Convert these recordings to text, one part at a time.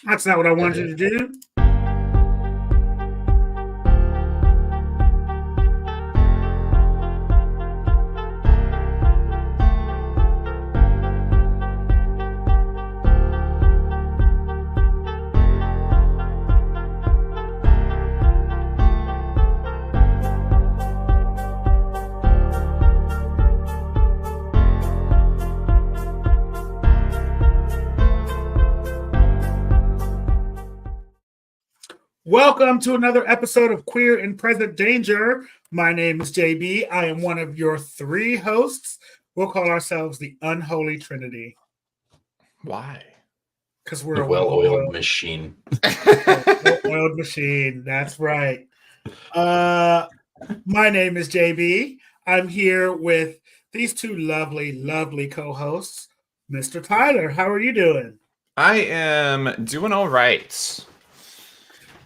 That's not what I wanted you to do. Welcome to another episode of Queer in Present Danger. My name is JB. I am one of your three hosts. We'll call ourselves the Unholy Trinity. Why? Because we're a well-oiled machine. Well-oiled machine. That's right. My name is JB. I'm here with these two lovely co-hosts. Mr. Tyler, how are you doing? I am doing all right.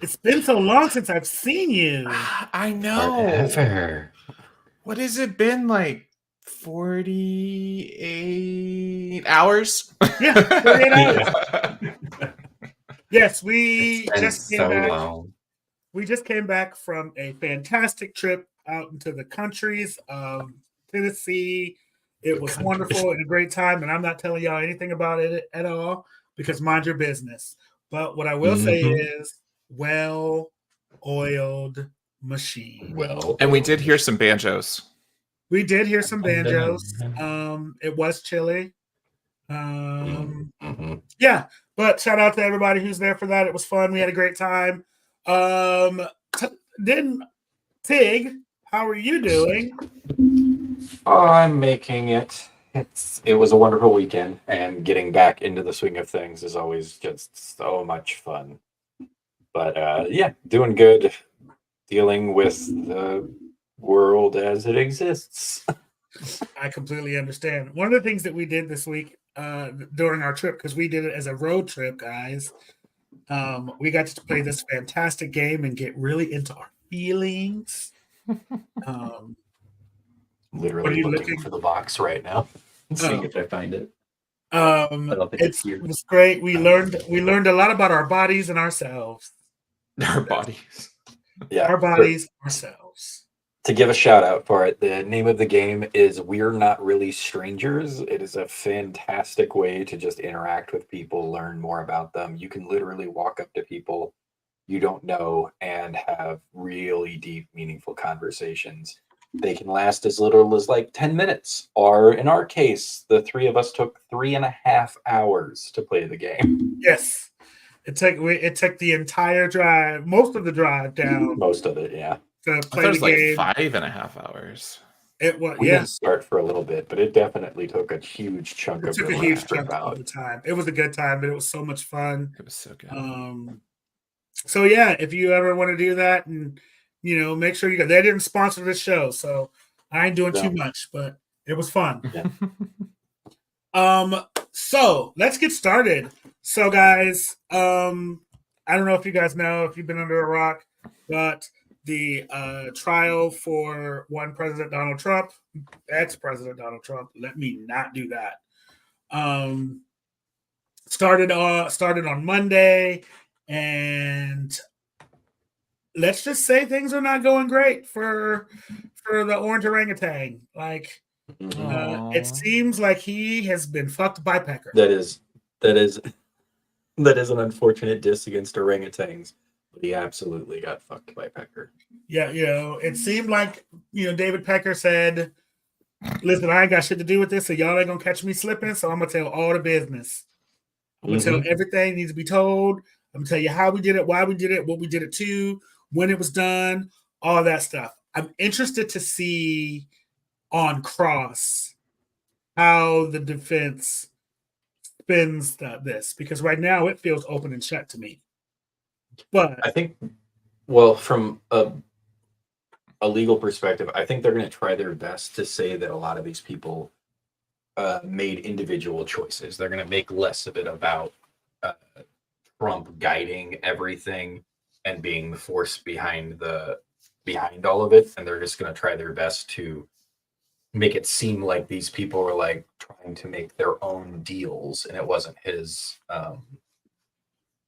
It's been so long since I've seen you. I know. Forever. What has it been, like 48 hours? Yeah, 48 hours. Yes, we It's been just came so back. long. We just came back from a fantastic trip out into the countries of Tennessee. It was wonderful and a great time, and I'm not telling y'all anything about it at all because mind your business. But what I will say is well-oiled machine. Well, And we did hear some banjos. We did hear some banjos. It was chilly. Yeah, but shout out to everybody who's there for that. It was fun. We had a great time. Then Tig, how are you doing? Oh, I'm making it. It was a wonderful weekend, and getting back into the swing of things is always just so much fun. But yeah, doing good. Dealing with the world as it exists. I completely understand. One of the things that we did this week during our trip, because we did it as a road trip, guys, we got to play this fantastic game and get really into our feelings. Literally looking for the box right now and seeing if I find it. I don't think it's here. It was great. We learned a lot about our bodies and ourselves. Our bodies. Yeah, our bodies, ourselves. To give a shout out for it, the name of the game is We're Not Really Strangers. It is a fantastic way to just interact with people, learn more about them. You can literally walk up to people you don't know and have really deep, meaningful conversations. They can last as little as like 10 minutes. Or in our case, the three of us took 3.5 hours to play the game. Yes. It took the entire drive, most of the drive down. Most of it, yeah. To play the game. Like 5.5 hours. It was, we didn't start for a little bit, but it definitely took a huge chunk of the time. It was a good time, but it was so much fun. It was so good. So yeah, if you ever want to do that, and make sure they didn't sponsor this show, so I ain't doing too much, but it was fun. Yeah. So let's get started. So guys, I don't know if you guys know, if you've been under a rock, but the trial for one President Donald Trump, ex-President Donald Trump, let me not do that. Started on Monday, and let's just say things are not going great for the orange orangutan. Like, it seems like he has been fucked by Pecker. That is an unfortunate diss against orangutans, but he absolutely got fucked by Pecker. Yeah, it seemed like David Pecker said, "Listen, I ain't got shit to do with this, so y'all ain't gonna catch me slipping. So I'm gonna tell all the business. I'm gonna tell everything needs to be told. I'm gonna tell you how we did it, why we did it, what we did it to, when it was done, all that stuff. I'm interested to see on cross how the defense spins this, because right now it feels open and shut to me. But I think, well, from a legal perspective, I think they're going to try their best to say that a lot of these people made individual choices. They're going to make less of it about Trump guiding everything and being the force behind all of it, and they're just going to try their best to make it seem like these people were like trying to make their own deals, and it wasn't his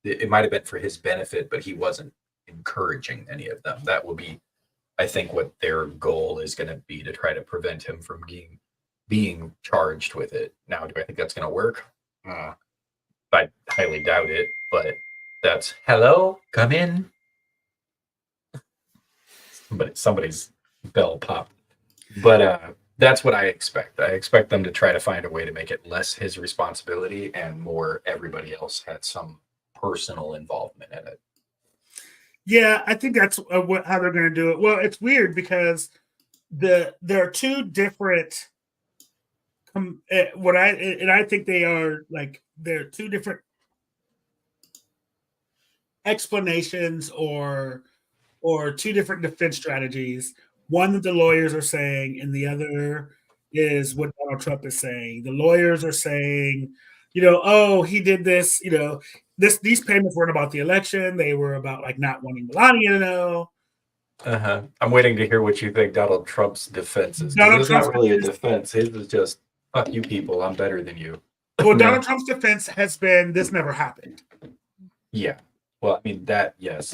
it might have been for his benefit, but he wasn't encouraging any of them. That will be, I think, what their goal is going to be, to try to prevent him from being charged with it. Now, do I think that's going to work? I highly doubt it, but that's hello, come in. But somebody's bell popped. But that's what I expect. I expect them to try to find a way to make it less his responsibility and more everybody else had some personal involvement in it. Yeah, I think that's how they're going to do it. Well, it's weird because there are two different I think they are like they're two different explanations or two different defense strategies. One that the lawyers are saying, and the other is what Donald Trump is saying. The lawyers are saying, oh, he did this, these payments weren't about the election. They were about like not wanting Melania to know. I'm waiting to hear what you think Donald Trump's defense is. It's not really a defense. His is just, fuck you people, I'm better than you. Well, Donald Trump's defense has been, this never happened. Yeah. Well, I mean, that is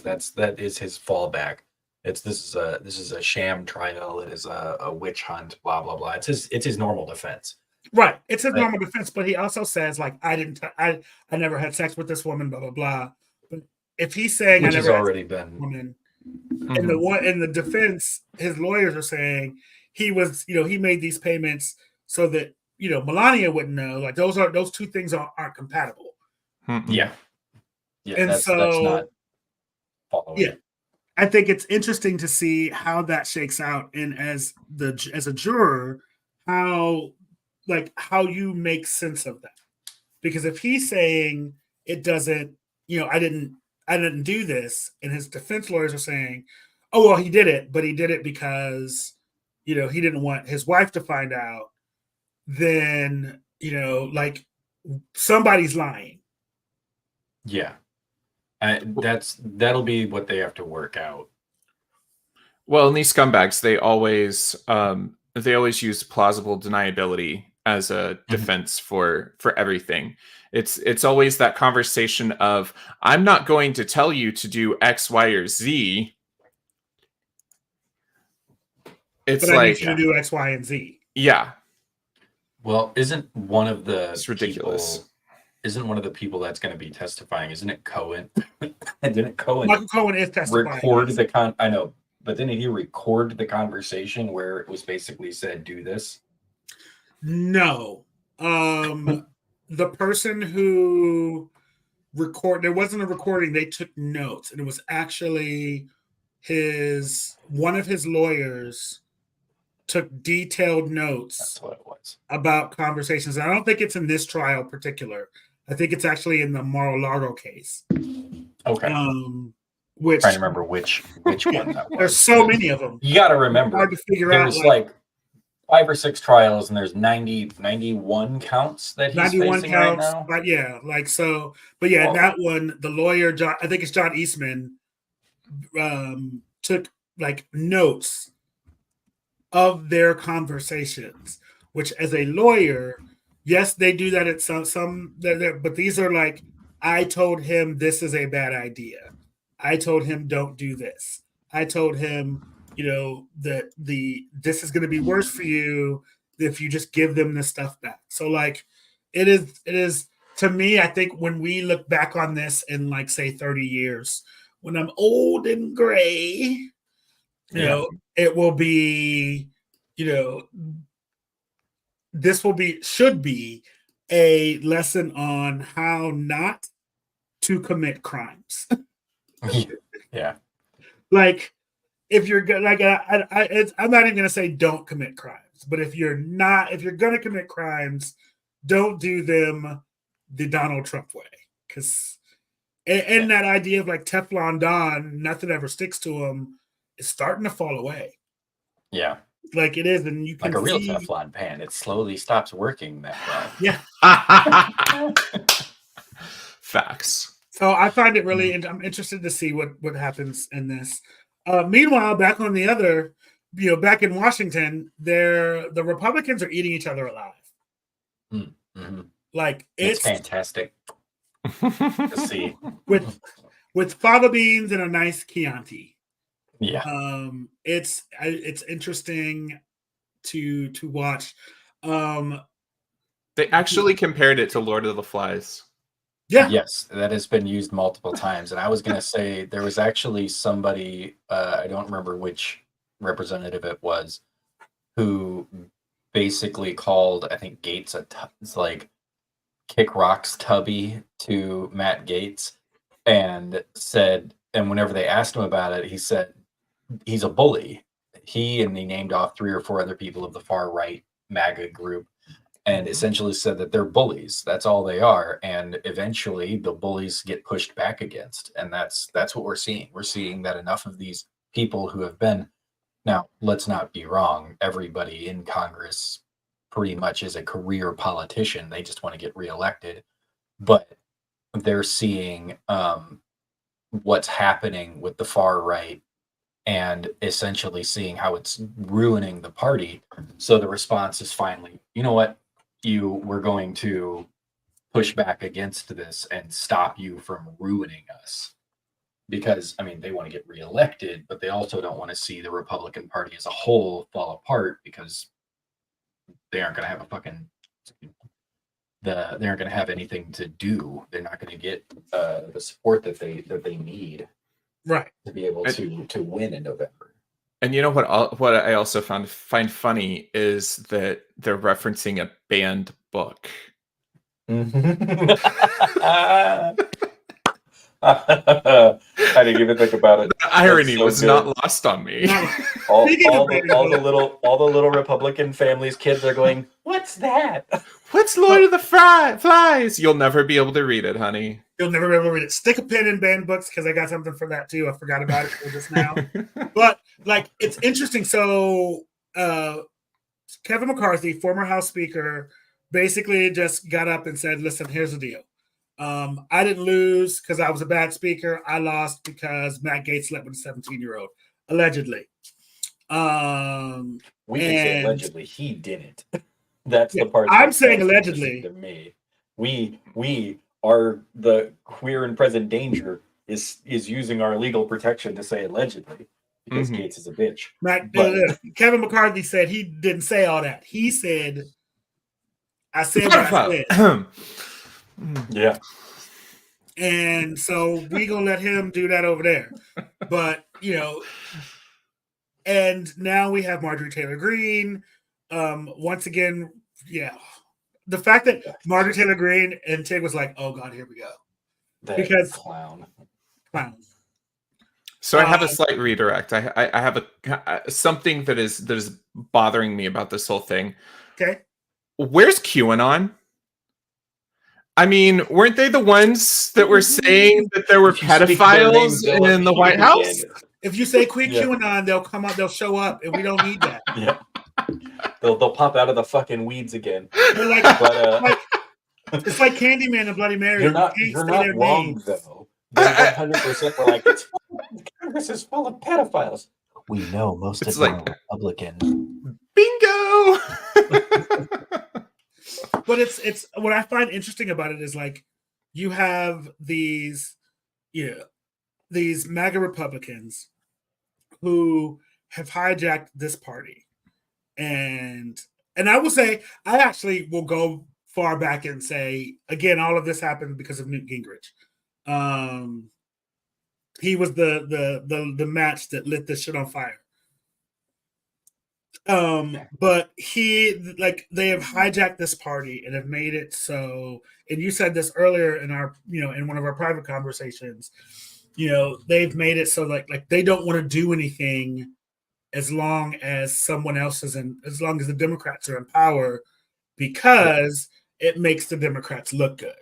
his fallback. This is a sham trial. It is a witch hunt. Blah blah blah. It's his normal defense. Right. It's his normal defense, but he also says like I never had sex with this woman. Blah blah blah. But if he's saying which I never has already been woman, in the defense, his lawyers are saying he was he made these payments so that Melania wouldn't know. Like those two things aren't compatible. Yeah. Yeah, and that's not following. Yeah, I think it's interesting to see how that shakes out, and as a juror, how you make sense of that. Because if he's saying it doesn't, I didn't do this, and his defense lawyers are saying, oh well, he did it, but he did it because he didn't want his wife to find out, then like somebody's lying. Yeah. That'll be what they have to work out. Well, in these scumbags, they always use plausible deniability as a defense for everything. It's always that conversation of, I'm not going to tell you to do X, Y, or Z. But I need you to do X, Y, and Z. Yeah. Well, isn't one of the it's ridiculous. Isn't one of the people that's going to be testifying? Isn't it Cohen? Didn't Cohen? Michael Cohen is testifying. Record I know, but didn't he record the conversation where it was basically said, "Do this"? No, the person who there wasn't a recording. They took notes, and it was actually one of his lawyers took detailed notes. That's what it was about conversations. And I don't think it's in this trial in particular. I think it's actually in the Mar-a-Lago case. Okay. Which trying to remember which one that was. There's so many of them. You got to remember. It's hard to figure there's out. Like 5 or 6 trials, and there's 91 counts that he's 91 facing counts, right now. But yeah, like so. But yeah, that one, the lawyer, I think it's John Eastman, took like notes of their conversations. Which, as a lawyer, yes, they do that at some. But these are like, I told him this is a bad idea. I told him don't do this. I told him, that this is going to be worse for you if you just give them this stuff back. So like, it is to me. I think when we look back on this in like say 30 years, when I'm old and gray, it will be, this should be a lesson on how not to commit crimes. Yeah. Like, if you're like, I'm not even going to say don't commit crimes, but if you're going to commit crimes, don't do them the Donald Trump way. Because, and that idea of like Teflon Don, nothing ever sticks to him, is starting to fall away. Yeah. Like it is, and you can like a real Teflon pan. It slowly stops working that way. Yeah. Facts. So I find it really, I'm interested to see what happens in this. Meanwhile, back on the other, back in Washington, the Republicans are eating each other alive. Mm-hmm. Like it's fantastic. to see. with fava beans and a nice Chianti. Yeah. It's interesting to watch. They actually compared it to Lord of the Flies. Yeah. Yes, that has been used multiple times. And I was going to say there was actually somebody, I don't remember which representative it was, who basically called, I think, Gates it's like Kick Rock's Tubby to Matt Gates, and said, and whenever they asked him about it, he said he's a bully. He named off 3 or 4 other people of the far right MAGA group, and essentially said that they're bullies. That's all they are. And eventually the bullies get pushed back against. And that's what we're seeing. We're seeing that enough of these people who have been, now let's not be wrong, everybody in Congress pretty much is a career politician. They just want to get reelected. But they're seeing what's happening with the far right and essentially seeing how it's ruining the party. So the response is finally, you know what? We're going to push back against this and stop you from ruining us. Because, I mean, they want to get reelected, but they also don't want to see the Republican Party as a whole fall apart, because they aren't going to have they aren't going to have anything to do. They're not going to get the support that they need, right, to be able to win in November. And you know what I also find funny is that they're referencing a banned book. I didn't even think about it. The irony was not lost on me. all the little Republican families' kids are going, "What's that? What's Lord of the Flies?" You'll never be able to read it, honey. You'll never be able to read it. Stick a pin in banned books, because I got something for that too. I forgot about it just now. But like, it's interesting. So Kevin McCarthy, former House Speaker, basically just got up and said, "Listen, here's the deal. I didn't lose because I was a bad speaker. I lost because Matt Gaetz slept with a 17-year-old, allegedly." We can say allegedly. He didn't. That's the part. I'm saying allegedly. To me, we are the queer and present danger is using our legal protection to say allegedly, because Gaetz is a bitch. Kevin McCarthy said he didn't say all that. He said, "I said what I said." Yeah. And so we gonna let him do that over there. But and now we have Marjorie Taylor Greene. Once again, the fact that Marjorie Taylor Greene and Tig was like, "Oh God, here we go," because clown. So I have a slight redirect. I have something that is bothering me about this whole thing. Okay, where's QAnon? I mean, weren't they the ones that were saying that there were pedophiles in the White House? If you say QAnon, they'll come up, they'll show up, and we don't need that. Yeah. They'll pop out of the fucking weeds again. They're like, it's like Candyman and Bloody Mary. You're not wrong, though. They 100% were like, Congress is full of pedophiles. We know most of them are Republican. Bingo! But it's what I find interesting about it is, like, you have these MAGA Republicans who have hijacked this party. And I will say, I actually will go far back and say, again, all of this happened because of Newt Gingrich. He was the match that lit this shit on fire. But they have hijacked this party and have made it so, and you said this earlier in our, in one of our private conversations, they've made it so like they don't want to do anything as long as someone else is as long as the Democrats are in power, because it makes the Democrats look good.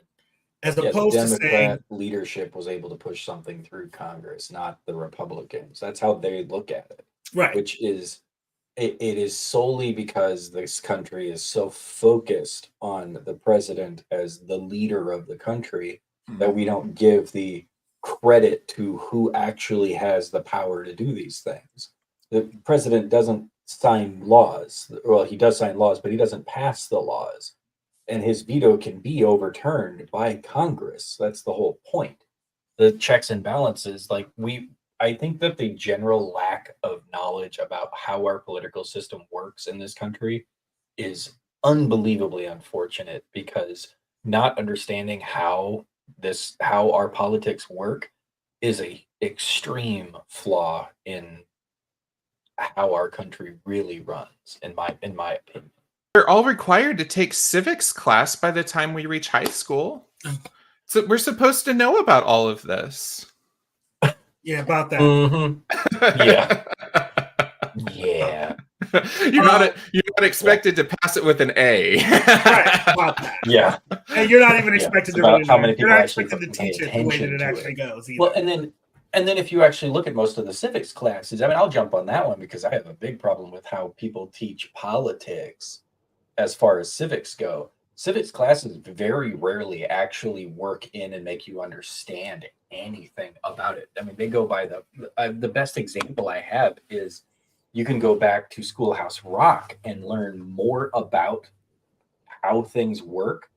As opposed the Democrat to saying leadership was able to push something through Congress, not the Republicans. That's how they look at it. Right. Which is, it is solely because this country is so focused on the president as the leader of the country that we don't give the credit to who actually has the power to do these things. The president doesn't sign laws. Well, he does sign laws, but he doesn't pass the laws. and his veto can be overturned by Congress. That's the whole point. The checks and balances, I think that the general lack of knowledge about how our political system works in this country is unbelievably unfortunate, because not understanding how our politics work is a extreme flaw in how our country really runs, in my opinion. We're all required to take civics class by the time we reach high school. So we're supposed to know about all of this. Yeah, about that. Mm-hmm. Yeah. Yeah. You're not expected to pass it with an A. Right, about that. Yeah. And you're not even expected to about really how learn. many You're people not actually expected to pay teach it the way that attention it to actually it. goes either. Well, and then if you actually look at most of the civics classes, I mean, I'll jump on that one because I have a big problem with how people teach politics as far as civics go. Civics classes very rarely actually work in and make you understand anything about it. I mean, they go by the best example I have is you can go back to Schoolhouse Rock and learn more about how things work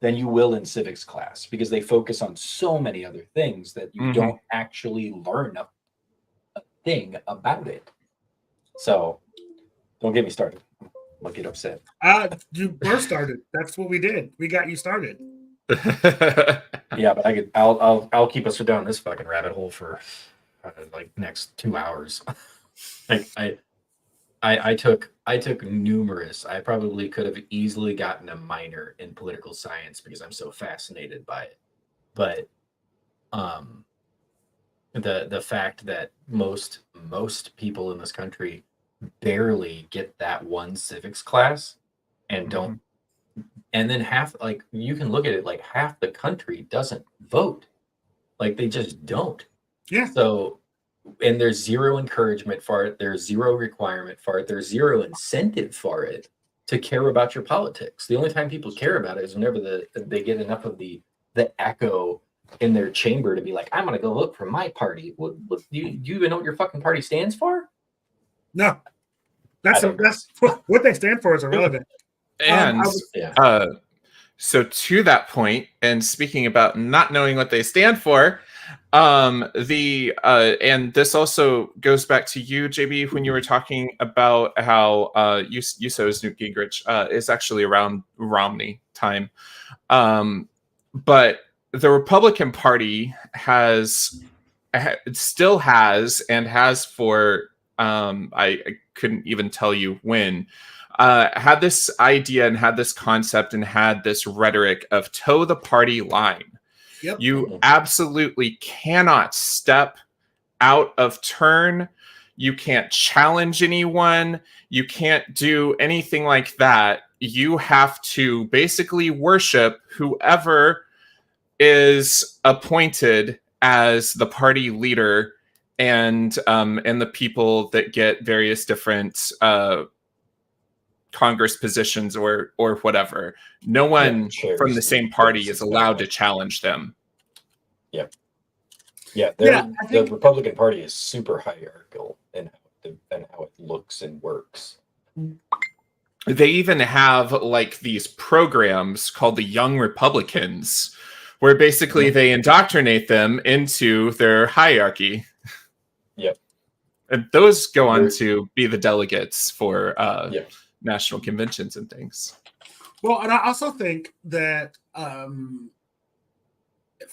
than you will in civics class, because they focus on so many other things that you don't actually learn a thing about it. So don't get me started. I'll get upset. You were started. That's what we did. We got you started. Yeah, but I'll keep us down this fucking rabbit hole for like next 2 hours. Like I took numerous. I probably could have easily gotten a minor in political science because I'm so fascinated by it. But the fact that most people in this country barely get that one civics class and don't, and then half, like, you can look at it like half the country doesn't vote, like they just don't. Yeah. So, and there's zero encouragement for it, there's zero requirement for it, there's zero incentive for it to care about your politics. The only time people care about it is whenever they get enough of the echo in their chamber to be like, I'm gonna go vote for my party. What do you even know what your fucking party stands for? No. That's what they stand for is irrelevant. And so to that point, and speaking about not knowing what they stand for, and this also goes back to you, JB, when you were talking about how USO's Newt Gingrich is actually around Romney time. But the Republican Party still has and has for I couldn't even tell you when, had this idea and had this concept and had this rhetoric of toe the party line. Yep. You absolutely cannot step out of turn. You can't challenge anyone. You can't do anything like that. You have to basically worship whoever is appointed as the party leader and the people that get various different Congress positions or whatever. No one from the same party is allowed to challenge them. Yep. Yeah, the Republican Party is super hierarchical in how it looks and works. They even have like these programs called the Young Republicans, where basically they indoctrinate them into their hierarchy. Yep. And those go on to be the delegates for national conventions and things. Well, and I also think that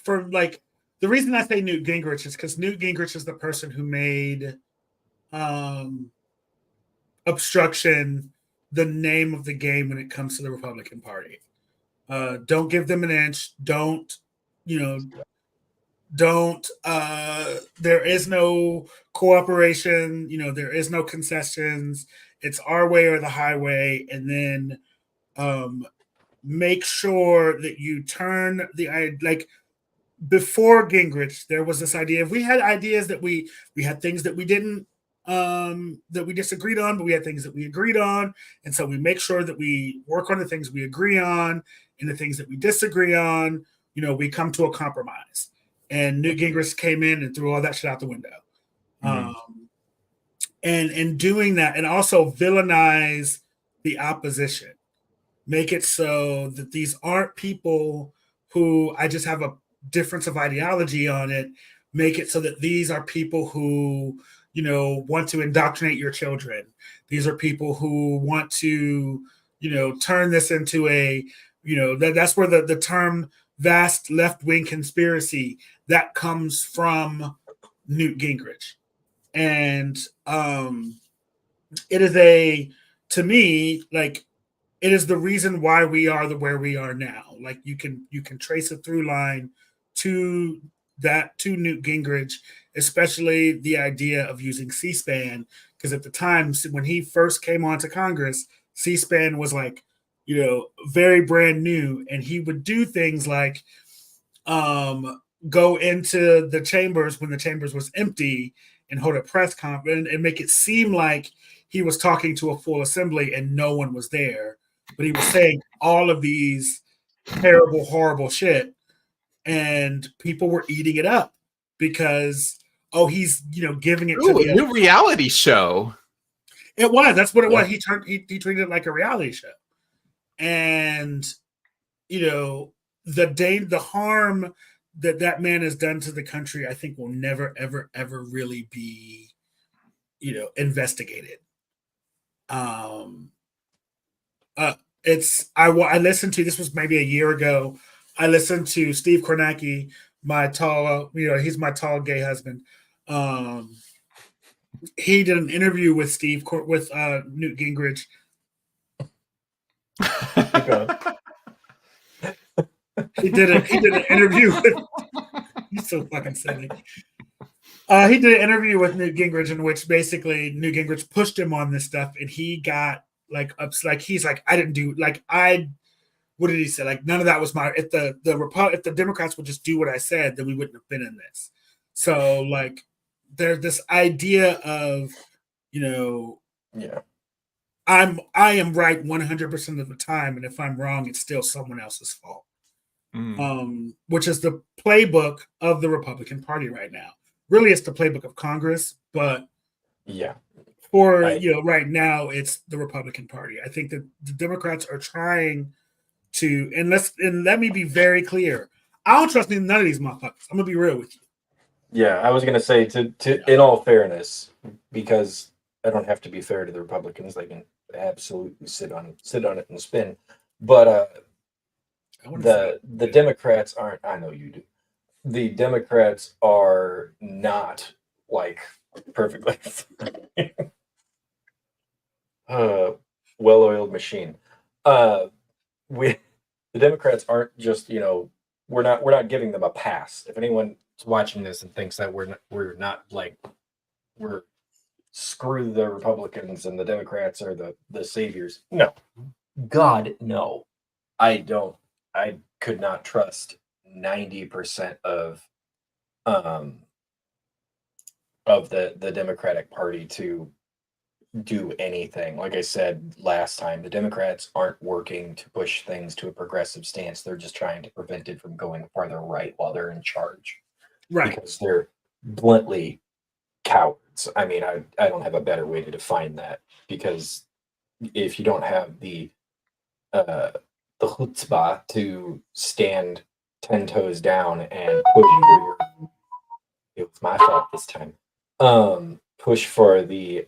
for like the reason I say Newt Gingrich is because Newt Gingrich is the person who made obstruction the name of the game when it comes to the Republican Party. Don't give them an inch. Don't there is no cooperation. There is no concessions. It's our way or the highway. And then make sure that you turn before Gingrich, there was this idea. If we had ideas that we had things that we didn't that we disagreed on, but we had things that we agreed on. And so we make sure that we work on the things we agree on and the things that we disagree on, we come to a compromise. And Newt Gingrich came in and threw all that shit out the window. And doing that, and also villainize the opposition. Make it so that these aren't people who I just have a difference of ideology on it. Make it so that these are people who, want to indoctrinate your children. These are people who want to, turn this into a, that's where the term vast left wing conspiracy that comes from Newt Gingrich. And it is to me, like, it is the reason why we are where we are now. Like, you can trace a through line to Newt Gingrich, especially the idea of using C-SPAN, because at the time when he first came onto Congress, C-SPAN was like, very brand new, and he would do things like go into the chambers when the chambers was empty and hold a press conference and make it seem like he was talking to a full assembly and no one was there, but he was saying all of these terrible, horrible shit, and people were eating it up because he's giving it to a new reality show. It was. That's what it was. He treated it like a reality show, and the harm that man has done to the country, I think, will never, ever, ever really be, investigated. I listened to, this was maybe a year ago. I listened to Steve Kornacki, my tall, he's my tall gay husband. He did an interview with Newt Gingrich. He did an interview with. He's so fucking silly. He did an interview with Newt Gingrich in which basically Newt Gingrich pushed him on this stuff, and he got he's like, I didn't do what did he say? Like, none of that was my. If the Democrats would just do what I said, then we wouldn't have been in this. So like, there's this idea of, I am right 100% of the time, and if I'm wrong, it's still someone else's fault. Which is the playbook of the Republican Party right now. Really, it's the playbook of Congress, but right now, it's the Republican Party. I think that the Democrats are trying to, and let me be very clear. I don't trust none of these motherfuckers. I'm gonna be real with you. Yeah, I was gonna say in all fairness, because I don't have to be fair to the Republicans. They can absolutely sit on it and spin. But the Democrats aren't. I know you do. The Democrats are not like perfectly well-oiled machine. The Democrats aren't just, we're not giving them a pass. If anyone's watching this and thinks that we're not like, we're screw the Republicans and the Democrats are the saviors. No. God, no. I could not trust 90% of the Democratic Party to do anything. Like I said last time, the Democrats aren't working to push things to a progressive stance. They're just trying to prevent it from going farther right while they're in charge. Right. Because they're bluntly cowards. I mean, I don't have a better way to define that, because if you don't have the chutzpah to stand 10 toes down and push for it was my fault this time. Push for the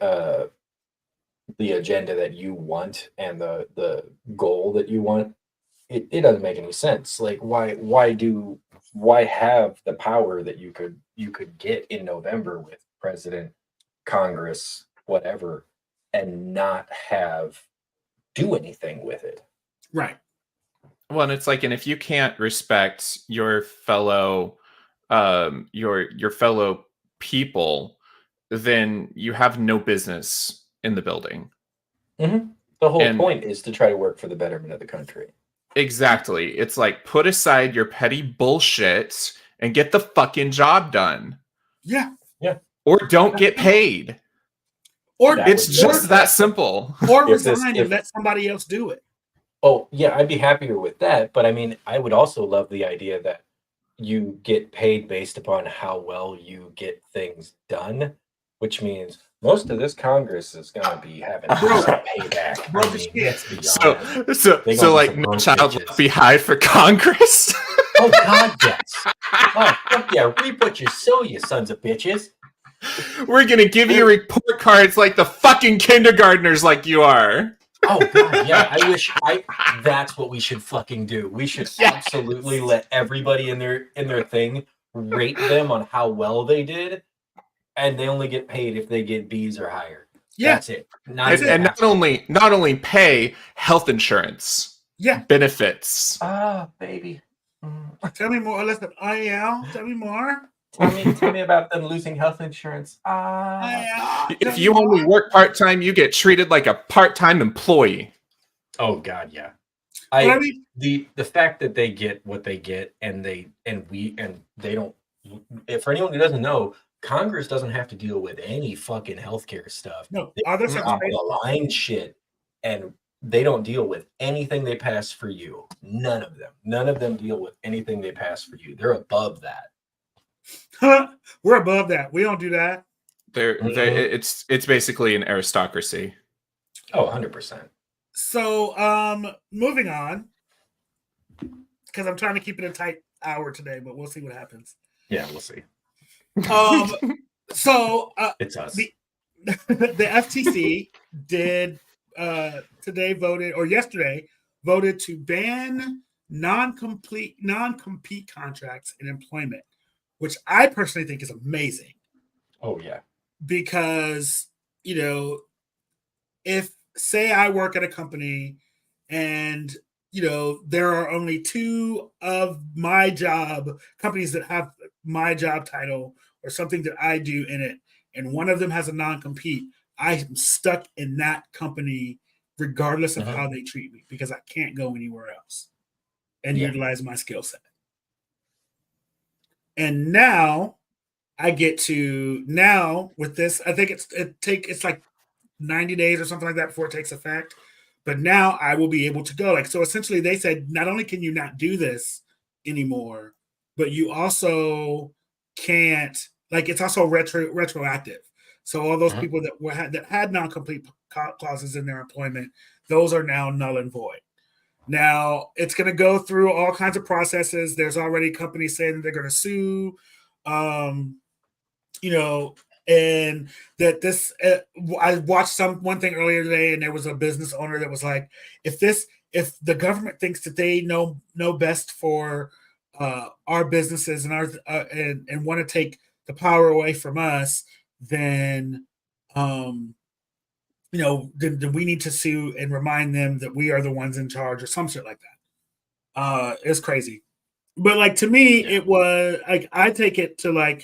agenda that you want and the goal that you want, it doesn't make any sense. Like, why have the power that you could get in November with president, Congress, whatever, and not do anything with it? Right. Well, and it's like, and if you can't respect your fellow your fellow people, then you have no business in the building. Mm-hmm. The whole point is to try to work for the betterment of the country. Exactly. It's like, put aside your petty bullshit and get the fucking job done. Yeah. Yeah. Or don't get paid. Or it's just that simple. Or resign and let somebody else do it. Oh, yeah, I'd be happier with that. But I mean, I would also love the idea that you get paid based upon how well you get things done, which means most of this Congress is going to be having Bro. some payback. Bro, I mean, let's be honest. So They gonna be like some no broke child bitches. left behind for Congress. Oh God, yes. Oh fuck yeah, reap what you sow, you sons of bitches. We're gonna give you report cards like the fucking kindergartners, like you are. Oh God, yeah. That's what we should fucking do. We should Yes. absolutely let everybody in their thing rate them on how well they did, and they only get paid if they get B's or higher. Yeah. That's it. And not only pay, health insurance. Yeah. Benefits. Ah, baby. Tell me more. Listen, tell me more. Tell me about them losing health insurance. If you only work part-time, you get treated like a part-time employee. Oh God, yeah. I mean, the fact that they get what they get and they don't. For anyone who doesn't know, Congress doesn't have to deal with any fucking healthcare stuff. no, They other top of the line shit, and they don't deal with anything they pass for you. None of them deal with anything they pass for you. They're above that. We're above that. We don't do that. It's basically an aristocracy. Oh, 100%. So, moving on, because I'm trying to keep it a tight hour today, but we'll see what happens. Yeah, we'll see. So it's us. The FTC did yesterday voted to ban non-compete contracts in employment, which I personally think is amazing. Oh yeah, because if say I work at a company and there are only two of my job companies that have my job title or something that I do in it, and one of them has a non-compete, I'm stuck in that company regardless of how they treat me because I can't go anywhere else and utilize my skill set. And now I get to with this, I think it's like 90 days or something like that before it takes effect. But now I will be able to go. So essentially they said, not only can you not do this anymore, but you also can't, it's also retroactive. So all those people that had non-complete clauses in their employment, those are now null and void. Now it's going to go through all kinds of processes. There's already companies saying that they're going to sue, and that this I watched one thing earlier today, and there was a business owner that was like, if the government thinks that they know best for our businesses and our and want to take the power away from us, then then we need to sue and remind them that we are the ones in charge or some shit like that. It's crazy, but to me, it was I take it to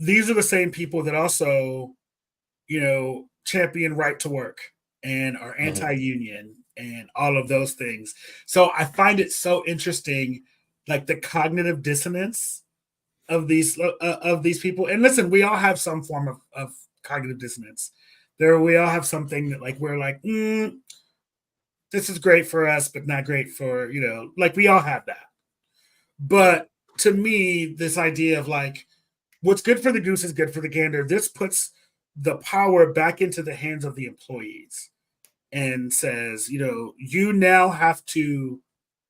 these are the same people that also, champion right to work and are anti-union and all of those things. So I find it so interesting, the cognitive dissonance of these people. And listen, we all have some form of cognitive dissonance. We all have something that we're this is great for us, but not great for, we all have that. But to me, this idea of what's good for the goose is good for the gander. This puts the power back into the hands of the employees and says, you now have to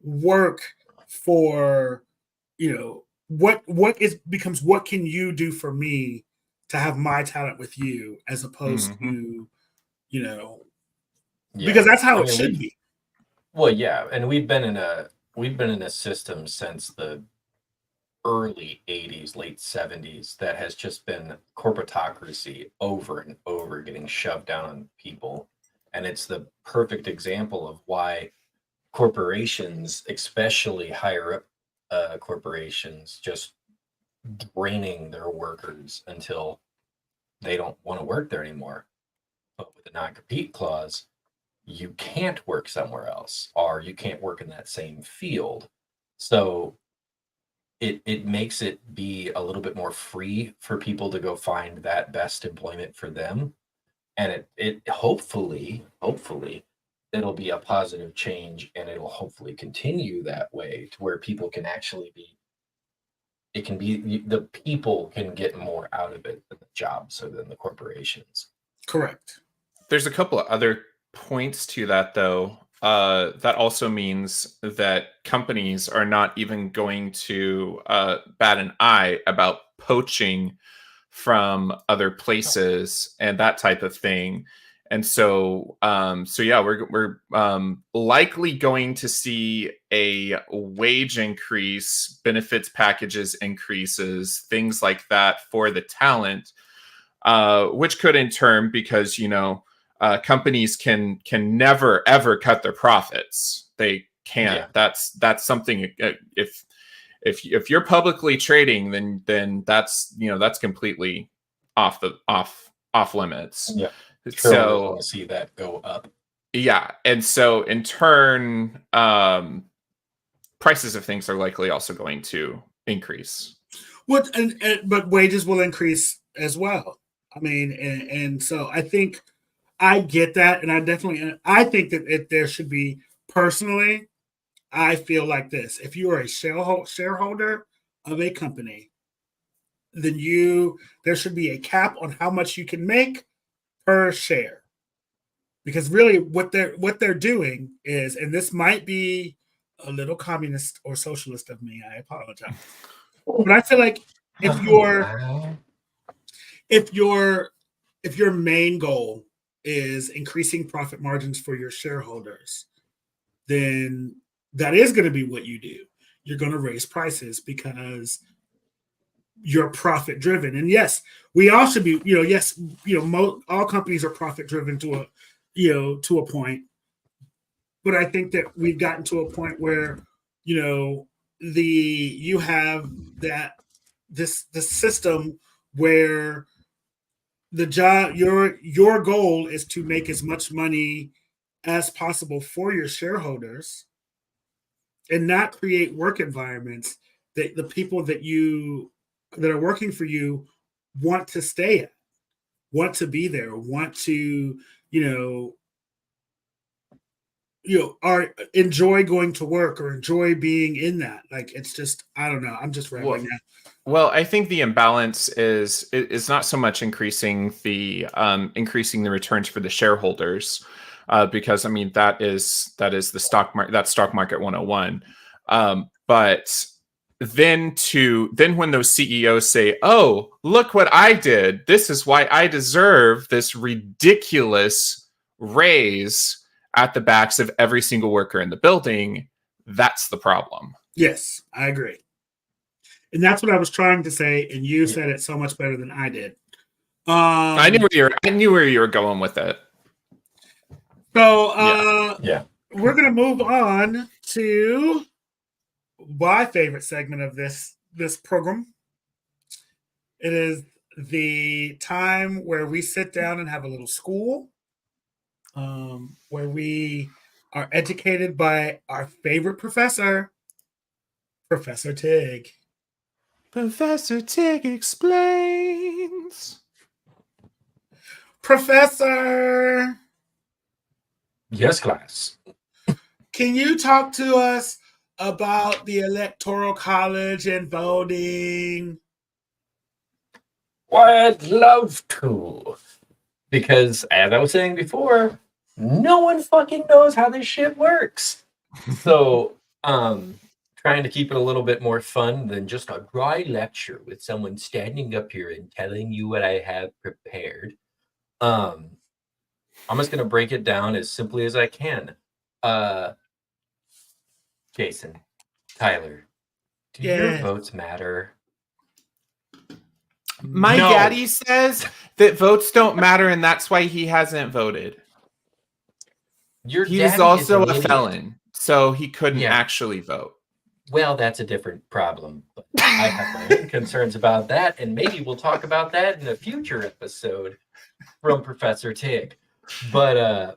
work for, what becomes what can you do for me to have my talent with you, as opposed to, because that's how it should be. Well, yeah, and we've been in a system since the early 80s, late 70s that has just been corporatocracy over and over getting shoved down on people. And it's the perfect example of why corporations, especially higher up corporations, just draining their workers until they don't want to work there anymore. But with the non-compete clause, you can't work somewhere else, or you can't work in that same field. So it makes it be a little bit more free for people to go find that best employment for them. And it hopefully it'll be a positive change, and it'll hopefully continue that way to where people can actually be it can be the people can get more out of it than the jobs or than the corporations. Correct. There's a couple of other points to that, though. That also means that companies are not even going to bat an eye about poaching from other places and that type of thing. And so yeah, we're likely going to see a wage increase, benefits packages increases, things like that for the talent, which could in turn, because companies can never ever cut their profits. They can't. Yeah. That's something. If you're publicly trading, then that's completely off limits. Yeah. So want to see that go up. Yeah, and so in turn, prices of things are likely also going to increase. What but wages will increase as well. I mean, and so I think I get that, and I think that there should be, personally, I feel like this: if you are a shareholder of a company, then there should be a cap on how much you can make per share. Because really what they're doing is, and this might be a little communist or socialist of me, I apologize. But I feel like if your main goal is increasing profit margins for your shareholders, then that is going to be what you do. You're going to raise prices because you're profit driven. And yes, we all should be, all companies are profit driven to a point. But I think that we've gotten to a point where, you have this system where the job, your goal is to make as much money as possible for your shareholders and not create work environments that the people that are working for you want to stay at, want to be there, want to, are enjoy going to work or enjoy being in that. Like, it's just, I don't know. I'm just rambling now. Well, I think the imbalance is not so much increasing the returns for the shareholders, because I mean that is the stock market. That's stock market 101. But then when those CEOs say, "Oh, look what I did. This is why I deserve this ridiculous raise at the backs of every single worker in the building," that's the problem. Yes, I agree. And that's what I was trying to say, and you said it so much better than I did. I knew where you were going with it. So we're gonna move on to my favorite segment of this program. It is the time where we sit down and have a little school, where we are educated by our favorite professor, Professor Tig. Professor Tig explains. Professor! Yes, class. Can you talk to us about the Electoral College and voting? Well, I'd love to. Because, as I was saying before, no one fucking knows how this shit works. So, trying to keep it a little bit more fun than just a dry lecture with someone standing up here and telling you what I have prepared. I'm just going to break it down as simply as I can. Jason, Tyler, do your votes matter? My daddy says that votes don't matter, and that's why he hasn't voted. He was also a felon, so he couldn't actually vote. Well, that's a different problem. But I have my own concerns about that, and maybe we'll talk about that in a future episode from Professor Tig. But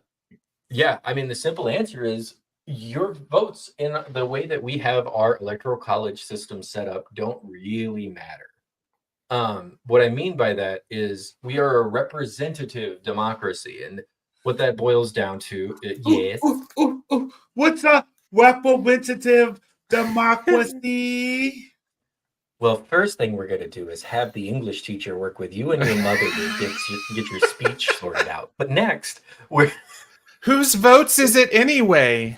I mean, the simple answer is your votes in the way that we have our electoral college system set up don't really matter. What I mean by that is we are a representative democracy, and what that boils down to, what's a representative democracy? Well, first thing we're going to do is have the English teacher work with you and your mother to get your speech sorted out. But next, we're Whose votes is it anyway?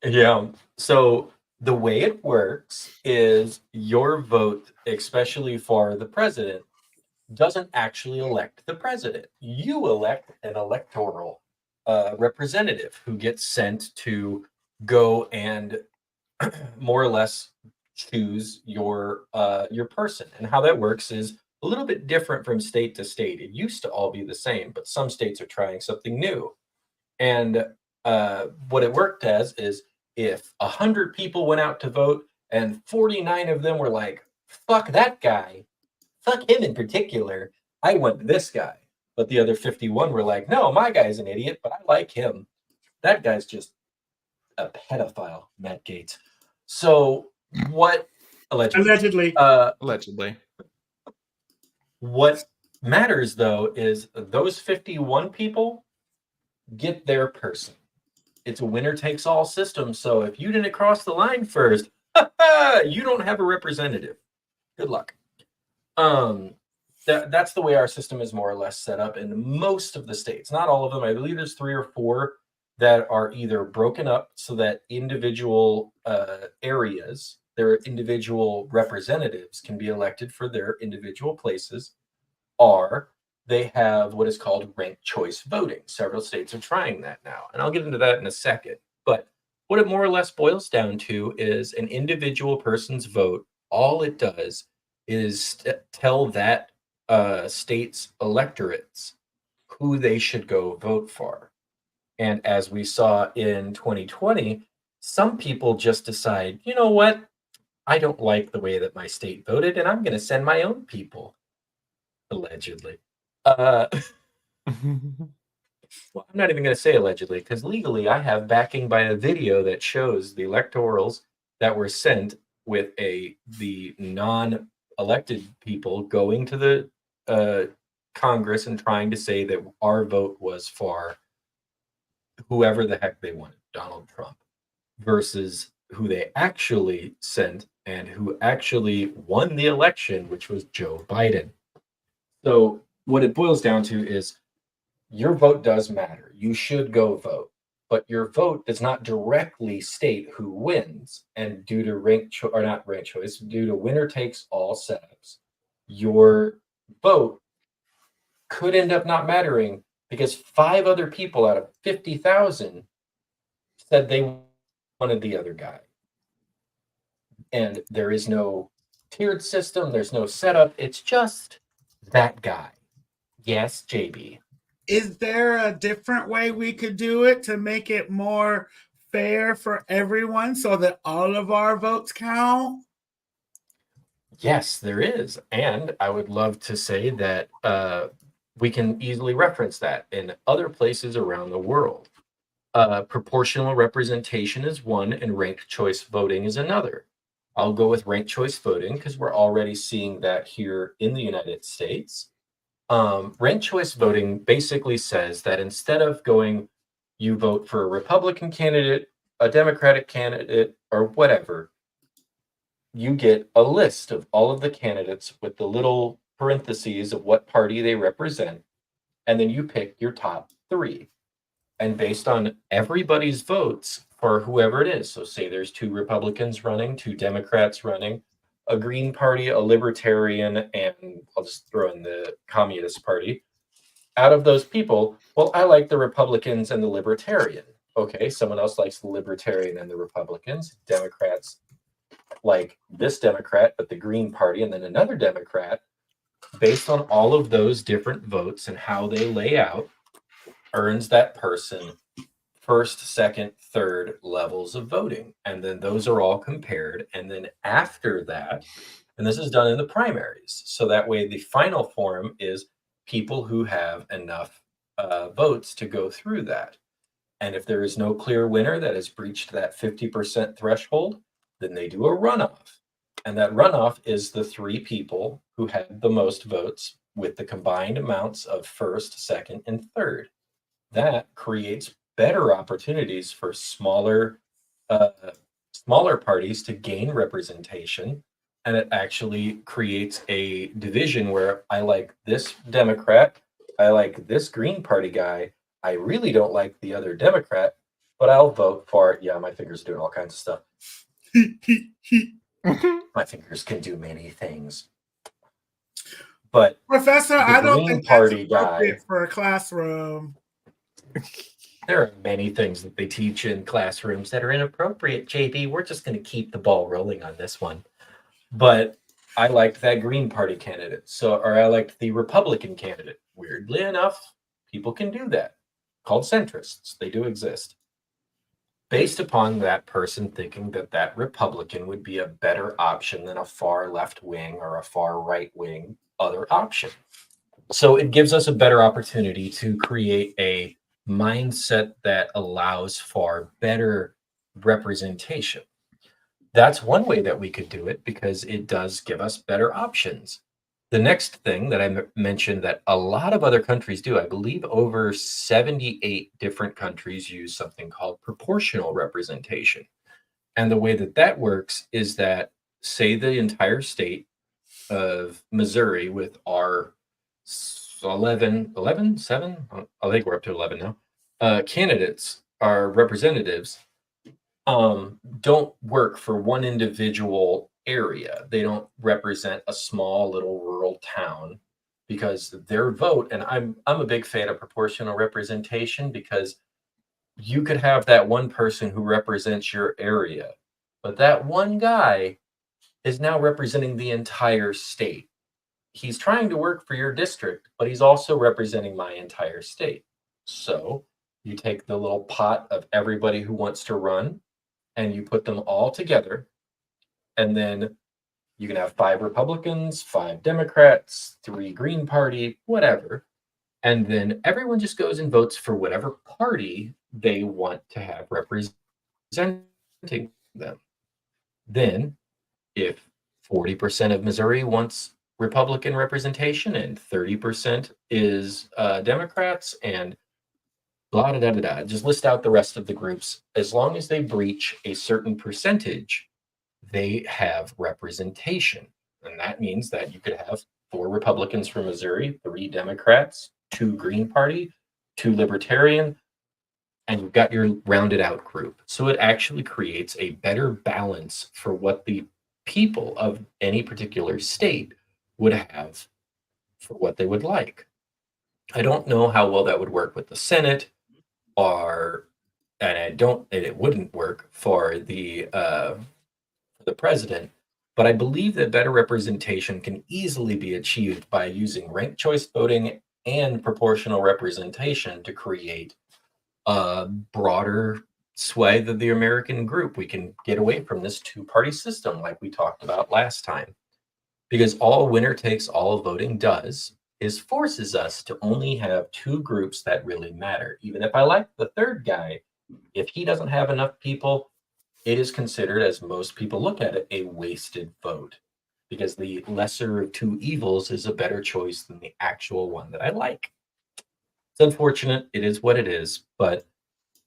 yeah. So the way it works is your vote, especially for the president, doesn't actually elect the president. You elect an electoral representative who gets sent to go and more or less choose your person. And how that works is a little bit different from state to state. It used to all be the same, but some states are trying something new. And what it worked as is if 100 people went out to vote and 49 of them were like, fuck that guy, fuck him in particular, I want this guy. But the other 51 were like, no, my guy's an idiot, but I like him. That guy's just a pedophile, Matt Gates. So what Allegedly. Allegedly. What matters though is those 51 people get their person. It's a winner takes all system. So if you didn't cross the line first, you don't have a representative. Good luck. That's the way our system is more or less set up in most of the states. Not all of them. I believe there's 3 or 4 that are either broken up so that individual areas, their individual representatives can be elected for their individual places, or they have what is called ranked choice voting. Several states are trying that now, and I'll get into that in a second. But what it more or less boils down to is an individual person's vote. All it does is tell that state's electorates who they should go vote for. And as we saw in 2020, some people just decide, you know what? I don't like the way that my state voted, and I'm going to send my own people. Allegedly. Well, I'm not even going to say allegedly, because legally I have backing by a video that shows the electorals that were sent with the non-elected people going to the Congress and trying to say that our vote was for whoever the heck they wanted, Donald Trump, versus who they actually sent and who actually won the election, which was Joe Biden. So what it boils down to is your vote does matter. You should go vote, but your vote does not directly state who wins. And due to due to winner takes all setups, your vote could end up not mattering because 5 other people out of 50,000 said they wanted the other guy. And there is no tiered system. There's no setup. It's just that guy. Yes, JB. Is there a different way we could do it to make it more fair for everyone so that all of our votes count? Yes, there is. And I would love to say that we can easily reference that in other places around the world. Proportional representation is one, and ranked choice voting is another. I'll go with ranked choice voting because we're already seeing that here in the United States. Ranked choice voting basically says that instead of going, you vote for a Republican candidate, a Democratic candidate, or whatever, you get a list of all of the candidates with the little parentheses of what party they represent, and then you pick your top 3. And based on everybody's votes for whoever it is, so say there's 2 Republicans running, 2 Democrats running, a Green Party, a Libertarian, and I'll just throw in the Communist Party. Out of those people, well, I like the Republicans and the Libertarian. Okay, someone else likes the Libertarian and the Republicans. Democrats like this Democrat, but the Green Party, and then another Democrat. Based on all of those different votes and how they lay out, earns that person first, second, third levels of voting. And then those are all compared. And then after that, and this is done in the primaries. So that way the final form is people who have enough votes to go through that. And if there is no clear winner that has breached that 50% threshold, then they do a runoff. And that runoff is the 3 people who had the most votes with the combined amounts of first, second, and third. That creates better opportunities for smaller parties to gain representation and it actually creates a division where I like this Democrat, I like this Green Party guy, I really don't like the other Democrat, but I'll vote for it. Yeah, my finger's doing all kinds of stuff. My fingers can do many things. But Professor, the I don't Green think that's Party appropriate guy, for a classroom. there are many things that they teach in classrooms that are inappropriate, JB. We're just going to keep the ball rolling on this one. But I liked that Green Party candidate. Or I liked the Republican candidate. Weirdly enough, people can do that. Called centrists. They do exist. Based upon that person thinking that that Republican would be a better option than a far left wing or a far right wing other option. So it gives us a better opportunity to create a mindset that allows for better representation. That's one way that we could do it because it does give us better options. The next thing that I mentioned that a lot of other countries do, I believe over 78 different countries use something called proportional representation. And the way that that works is that, say, the entire state of Missouri with our 7, I think we're up to 11 now, candidates, our representatives, don't work for one individual area. They don't represent a small little rural town because their vote, and I'm a big fan of proportional representation because you could have that one person who represents your area, but that one guy is now representing the entire state. He's trying to work for your district, but he's also representing my entire state. So you take the little pot of everybody who wants to run and you put them all together, and then you can have 5 Republicans, 5 Democrats, 3 Green Party, whatever. And then everyone just goes and votes for whatever party they want to have representing them. Then, if 40% of Missouri wants Republican representation and 30% is Democrats and blah, da, da, da, da, just list out the rest of the groups. As long as they breach a certain percentage, they have representation. And that means that you could have 4 Republicans from Missouri, 3 Democrats, 2 Green Party, 2 Libertarian, and you've got your rounded out group. So it actually creates a better balance for what the people of any particular state would have for what they would like. I don't know how well that would work with the Senate, and it wouldn't work for the president, but I believe that better representation can easily be achieved by using ranked choice voting and proportional representation to create a broader sway of the American group. We can get away from this 2-party system like we talked about last time. Because all winner takes all voting does is forces us to only have 2 groups that really matter. Even if I like the third guy, if he doesn't have enough people, it is considered, as most people look at it, a wasted vote. Because the lesser of 2 evils is a better choice than the actual one that I like. It's unfortunate. It is what it is. But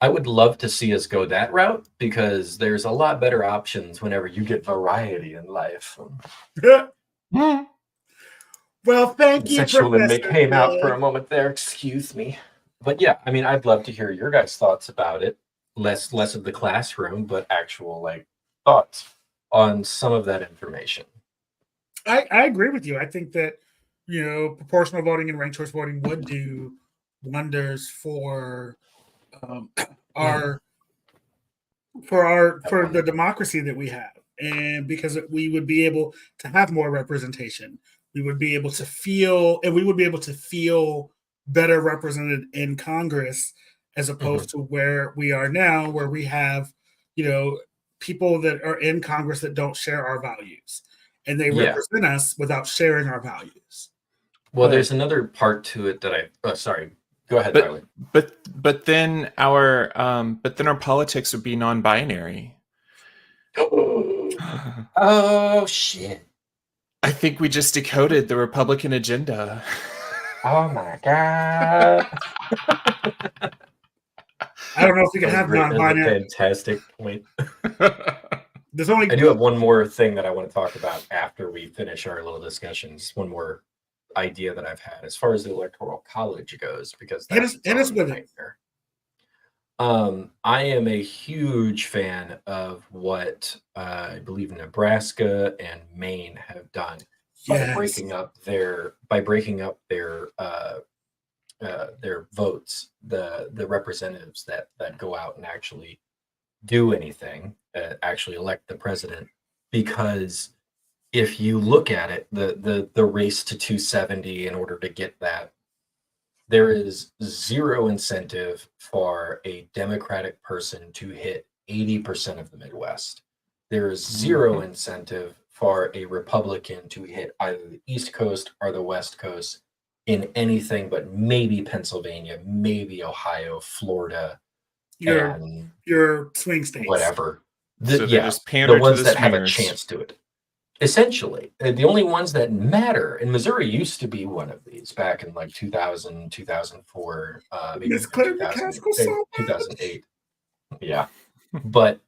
I would love to see us go that route because there's a lot better options whenever you get variety in life. Well, thank you, Sexual inmate Professor came out for a Ted. moment there. Excuse me. But yeah, I mean, I'd love to hear your guys' thoughts about it. Less of the classroom, but actual thoughts on some of that information. I agree with you. I think that proportional voting and ranked choice voting would do wonders for our for the democracy that we have, and because we would be able to have more representation, we would be able to feel better represented in Congress as opposed to where we are now, where we have people that are in Congress that don't share our values, and they represent us without sharing our values. Well, there's another part to it that sorry. Go ahead, Tyler. But then our politics would be non-binary. Oh shit! I think we just decoded the Republican agenda. Oh my god! I don't know if we can have non-binary. That's a fantastic point. There's only I do have one more thing that I want to talk about after we finish our little discussions. One more idea that I've had as far as the Electoral College goes, because Hit that's us- hit us with it. nightmare. I am a huge fan of what I believe Nebraska and Maine have done by Yes. breaking up their votes, the representatives that go out and actually do anything, actually elect the president. Because if you look at it, the race to 270 in order to get that, there is zero incentive for a Democratic person to hit 80% of the Midwest. There is zero incentive for a Republican to hit either the East Coast or the West Coast in anything but maybe Pennsylvania, maybe Ohio, Florida, and Your swing states. whatever. So they just pander the ones to the that have a swingers. chance to it. Essentially, the only ones that matter, and Missouri used to be one of these back in like 2000, 2004, maybe Miss Claire 2000, McCaskill so bad. 2008. Yeah. But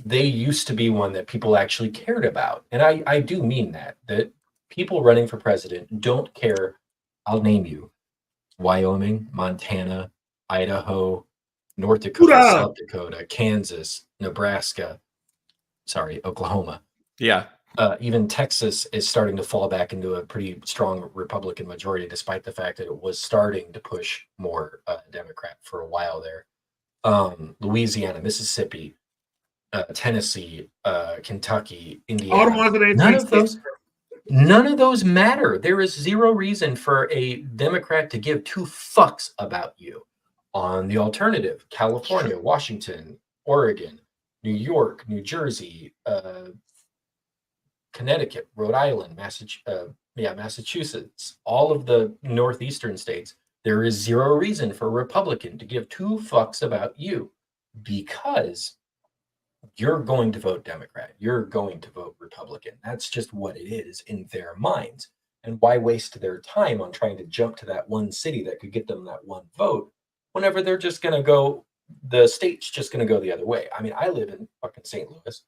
they used to be one that people actually cared about. And I do mean that people running for president don't care. I'll name you: Wyoming, Montana, Idaho, North Dakota, Hoorah! South Dakota, Kansas, Nebraska, Oklahoma. Yeah. Even Texas is starting to fall back into a pretty strong Republican majority, despite the fact that it was starting to push more Democrat for a while there. Louisiana, Mississippi, Tennessee, Kentucky, Indiana. All the ones that ain't None of those matter. There is zero reason for a Democrat to give two fucks about you. On the alternative, California, Washington, Oregon, New York, New Jersey, Connecticut, Rhode Island, Massachusetts, all of the northeastern states, there is zero reason for a Republican to give two fucks about you, because you're going to vote Democrat. You're going to vote Republican. That's just what it is in their minds. And why waste their time on trying to jump to that one city that could get them that one vote whenever they're just going to go, the state's just going to go the other way. I mean, I live in fucking St. Louis.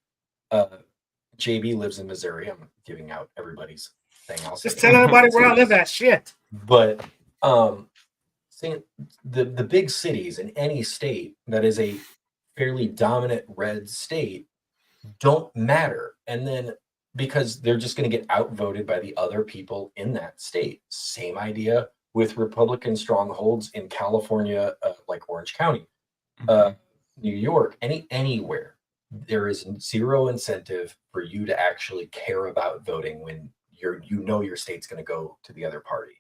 JB lives in Missouri. I'm giving out everybody's thing. Just tell everybody where I live at. Shit. But the big cities in any state that is a fairly dominant red state don't matter. And then because they're just going to get outvoted by the other people in that state. Same idea with Republican strongholds in California, like Orange County, New York, anywhere. There is zero incentive for you to actually care about voting when your state's going to go to the other party.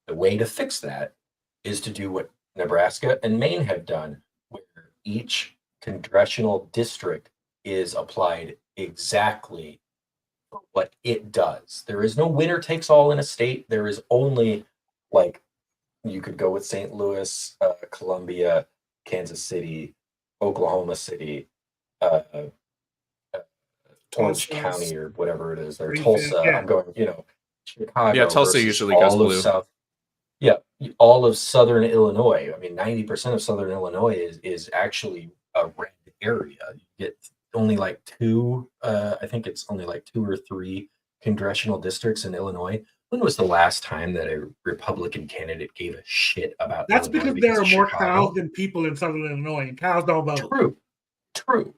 The way to fix that is to do what Nebraska and Maine have done, where each congressional district is applied exactly for what it does. There is no winner takes all in a state. There is only, like, you could go with St. Louis, Columbia, Kansas City, Oklahoma City, Orange County, or whatever it is, or Tulsa. Yeah. I'm going, Chicago. Yeah, Tulsa usually goes blue. All of Southern Illinois. I mean, 90% of Southern Illinois is actually a red area. You get only like two, I think it's only like 2 or 3 congressional districts in Illinois. When was the last time that a Republican candidate gave a shit about That's Illinois because there are more Chicago? cows than people in Southern Illinois, and cows don't vote. True.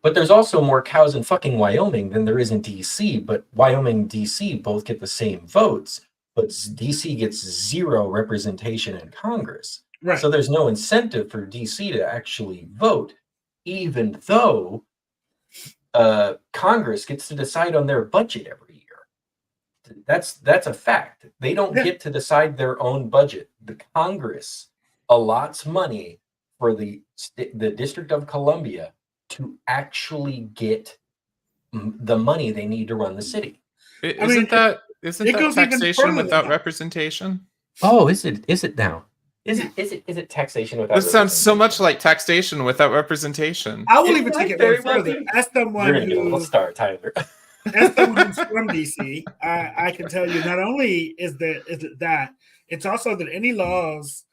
But there's also more cows in fucking Wyoming than there is in DC. But Wyoming and DC both get the same votes, but DC gets zero representation in Congress. Right. So there's no incentive for DC to actually vote, even though Congress gets to decide on their budget every year. That's a fact. They don't get to decide their own budget. The Congress allots money for the District of Columbia to actually get the money they need to run the city. Isn't that taxation without that. representation? Oh, is it now? Is it taxation without? This sounds so much like taxation without representation. I will even take it one further. As someone Let's start, Tyler. As someone who's from DC, I can tell you not only is it that, it's also that any laws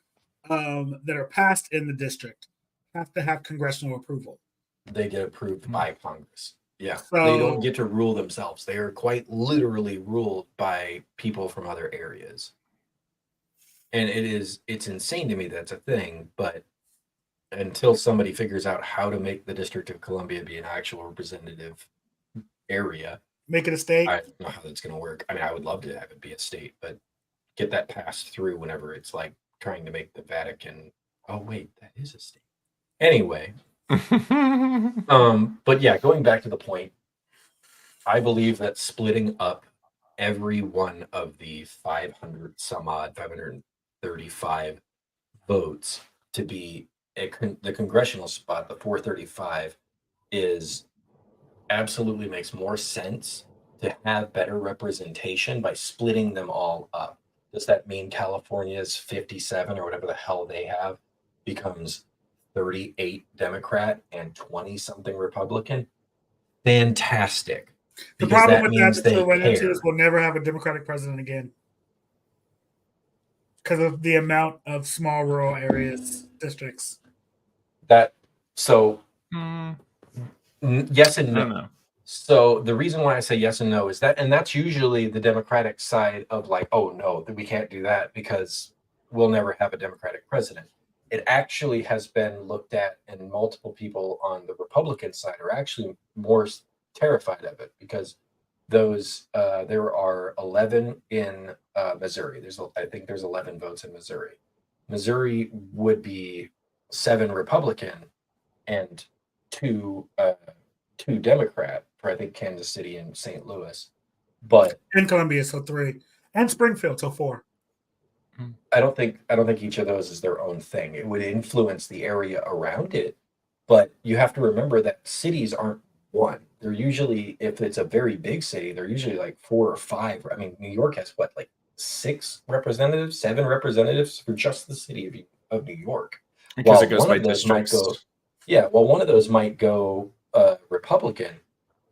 that are passed in the district have to have congressional approval. They get approved by Congress. Yeah, So they don't get to rule themselves. They are quite literally ruled by people from other areas. And it's insane to me that's a thing, but until somebody figures out how to make the District of Columbia be an actual representative area, make it a state. I don't know how that's going to work. I mean, I would love to have it be a state, but get that passed through whenever it's like trying to make the Vatican. Oh, wait, that is a state. Anyway, but yeah, going back to the point, I believe that splitting up every one of the 500 some odd, 535 votes to be the congressional spot, the 435, is absolutely makes more sense to have better representation by splitting them all up. Does that mean California's 57 or whatever the hell they have becomes 38 Democrat and 20 something Republican? Fantastic. The Because problem that with means that they run into care. is we'll never have a Democratic president again because of the amount of small rural areas districts. That so yes and I no. don't know. So the reason why I say yes and no is that, and that's usually the Democratic side of like, oh no, we can't do that because we'll never have a Democratic president. It actually has been looked at, and multiple people on the Republican side are actually more terrified of it because those there are 11 in Missouri. I think there's 11 votes in Missouri. Missouri would be 7 Republican and 2 Democrat for I think Kansas City and St. Louis, but In Columbia, so 3, and Springfield, so 4. I don't think each of those is their own thing. It would influence the area around it, but you have to remember that cities aren't one. They're usually, if it's a very big city, they're usually like 4 or 5. I mean, New York has what, like 6 representatives, 7 representatives for just the city of New York. Because it While goes one by of those might districts. go, yeah, well, one of those might go Republican.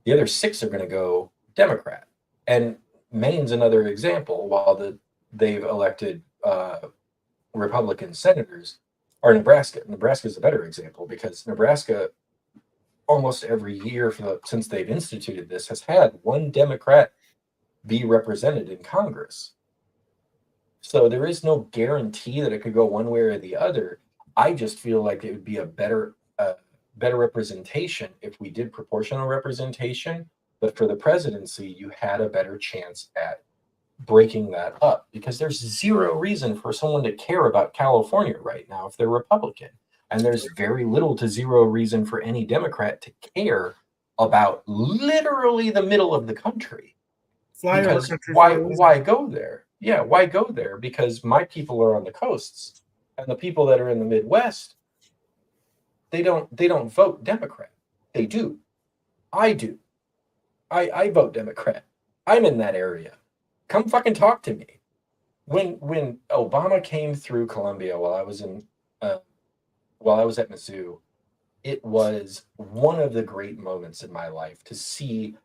The other 6 are going to go Democrat. And Maine's another example. While they've elected Republican senators, or Nebraska is a better example because Nebraska, almost every year since they've instituted this, has had one Democrat be represented in Congress. So there is no guarantee that it could go one way or the other. I just feel like it would be a better representation if we did proportional representation. But for the presidency, you had a better chance at breaking that up because there's zero reason for someone to care about California right now if they're Republican. And there's very little to zero reason for any Democrat to care about literally the middle of the country. Because why go there? Yeah, why go there? Because my people are on the coasts, and the people that are in the Midwest, they don't vote Democrat. They do. I do. I vote Democrat. I'm in that area. Come fucking talk to me. When Obama came through Columbia while I was at Mizzou, it was one of the great moments in my life to see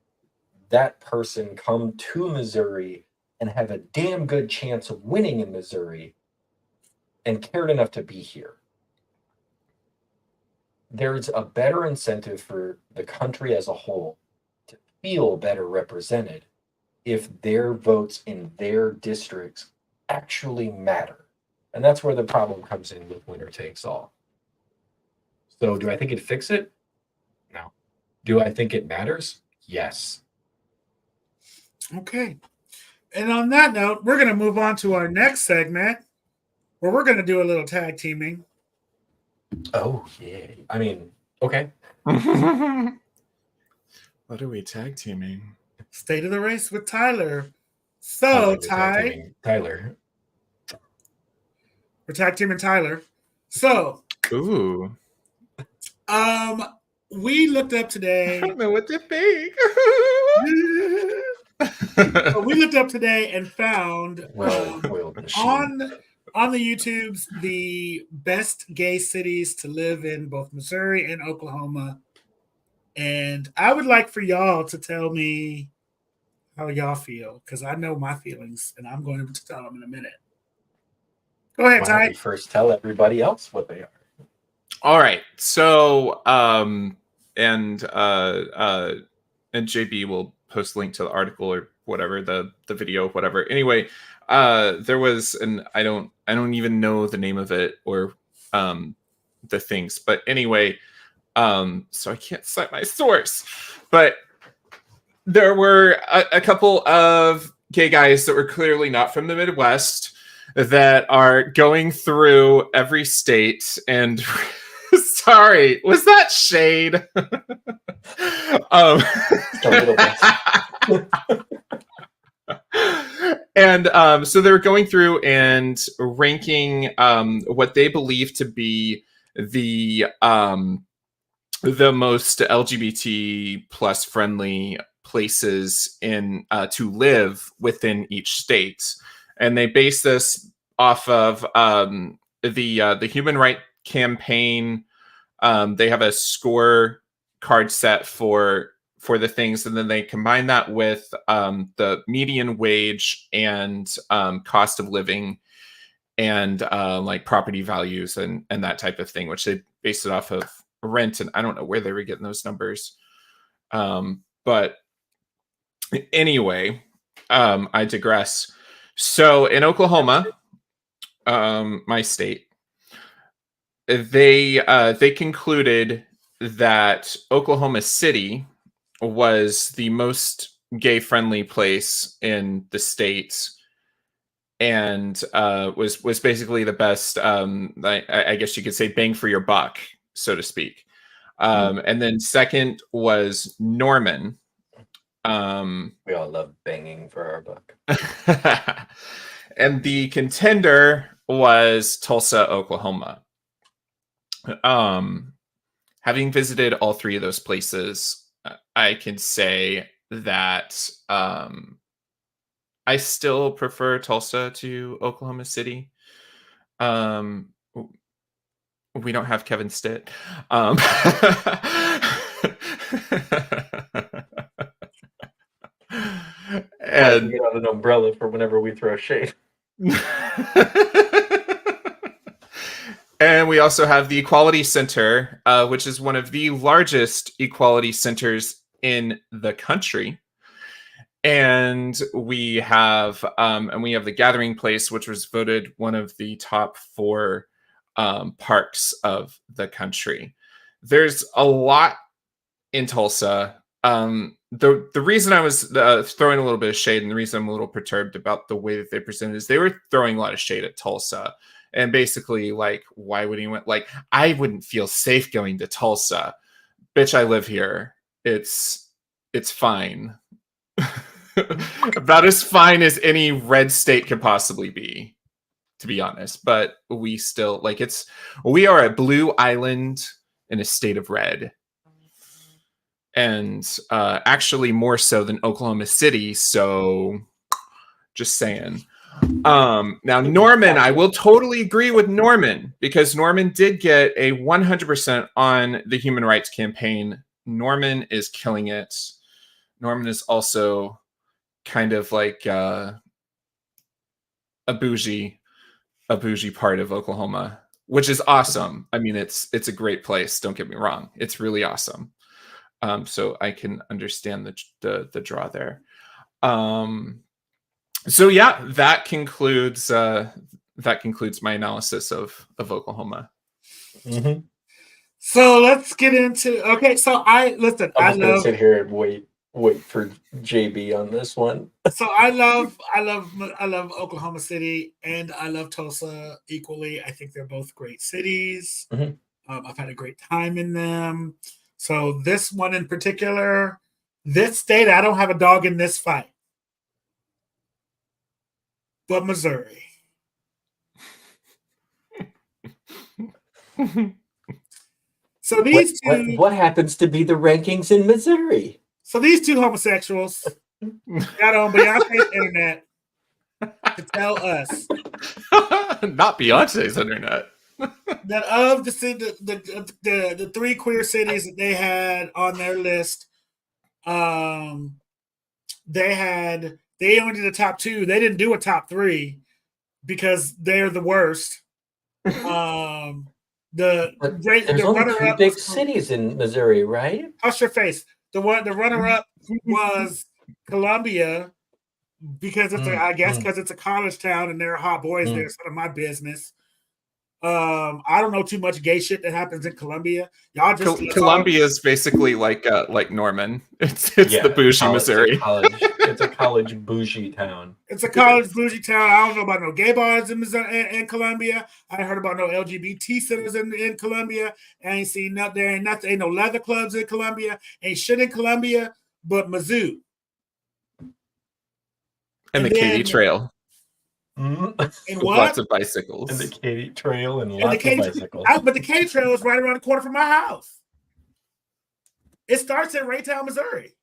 that person come to Missouri and have a damn good chance of winning in Missouri and cared enough to be here. There's a better incentive for the country as a whole to feel better represented if their votes in their districts actually matter. And that's where the problem comes in with winner takes all. So do I think it'd fix it? No. Do I think it matters? Yes. Okay. And on that note, we're going to move on to our next segment where we're going to do a little tag teaming. Oh, yeah. I mean, okay. What are we tag teaming? State of the race with Tyler. So, Ty. Tyler. We're tag teaming Tyler. So, ooh. We looked up today. I don't know what to think. We looked up today and found on the YouTubes the best gay cities to live in both Missouri and Oklahoma. And I would like for y'all to tell me how y'all feel because I know my feelings and I'm going to tell them in a minute. Go ahead, Ty. Why don't we first tell everybody else what they are? All right. So, JB will post a link to the article or whatever, the video, whatever. Anyway, there was I don't even know the name of it or the things, but anyway, so I can't cite my source, but there were a couple of gay guys that were clearly not from the Midwest that are going through every state and sorry, was that shade? A little bit. And so they were going through and ranking what they believe to be the most LGBT plus friendly places in to live within each state, and they base this off of the Human Rights Campaign. They have a score card set for the things, and then they combine that with the median wage and cost of living and like property values and that type of thing, which they based it off of rent. And I don't know where they were getting those numbers, but anyway, I digress. So in Oklahoma, my state, they concluded that Oklahoma City was the most gay friendly place in the state, and was basically the best, I guess you could say, bang for your buck, so to speak. And then second was Norman. We all love banging for our buck. And the contender was Tulsa, Oklahoma. Having visited all three of those places, I can say that I still prefer Tulsa to Oklahoma City. We don't have Kevin Stitt. And get out an umbrella for whenever we throw shade. And we also have the Equality Center, which is one of the largest equality centers in the country. And we have the Gathering Place, which was voted one of the top 4 parks of the country. There's a lot in Tulsa. The reason I was throwing a little bit of shade, and the reason I'm a little perturbed about the way that they presented is they were throwing a lot of shade at Tulsa. And basically, like, why would anyone, like, I wouldn't feel safe going to Tulsa. Bitch, I live here. It's fine. About as fine as any red state could possibly be, to be honest. But we still, like, we are a blue island in a state of red. And actually more so than Oklahoma City. So just saying. Now, Norman, I will totally agree with Norman, because Norman did get a 100% on the Human Rights Campaign. Norman is killing it. Norman is also kind of like a bougie part of Oklahoma, which is awesome. I mean, it's a great place. Don't get me wrong. It's really awesome. So I can understand the draw there. So yeah, that concludes my analysis of Oklahoma. Mm-hmm. So let's get into So I'm just gonna sit here and wait for JB on this one. So I love Oklahoma City and I love Tulsa equally. I think they're both great cities. Mm-hmm. I've had a great time in them. So this one in particular, this state, I don't have a dog in this fight. But Missouri. So these two. What happens to be the rankings in Missouri? So these two homosexuals got on Beyonce's internet to tell us, not Beyonce's internet, that of the 3 queer cities that they had on their list, they only did a top 2. They didn't do a top 3 because they're the worst. There's only 2 big cities in Missouri, right? Hush your face. The runner-up was Columbia because it's I guess because it's a college town and there are hot boys there. It's none of my business. I don't know too much gay shit that happens in Columbia. Y'all just Columbia is basically like Norman. It's the bougie Missouri. It's a college bougie town. It's a college bougie town. I don't know about no gay bars in Missouri, in Columbia. I ain't heard about no LGBT centers in Columbia. I ain't seen nothing. There ain't nothing. Ain't no leather clubs in Columbia. Ain't shit in Columbia, but Mizzou and the Katy Trail. And what? Lots of bicycles. And the Katy Trail and lots of bicycles. But the Katy Trail is right around the corner from my house. It starts in Raytown, Missouri.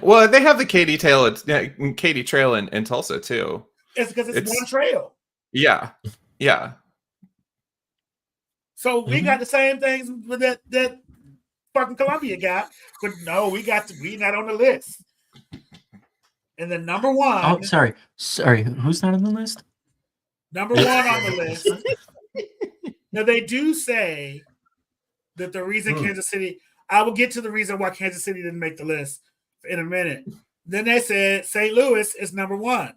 Well, they have the Katy Trail in Tulsa too. It's because it's one trail. Yeah, yeah. So we got the same things with that fucking Columbia got, but no, we not on the list. And then number one. Oh, sorry. Who's not on the list? Number one on the list. Now they do say that the reason Kansas City. I will get to the reason why Kansas City didn't make the list in a minute. Then they said St. Louis is number one.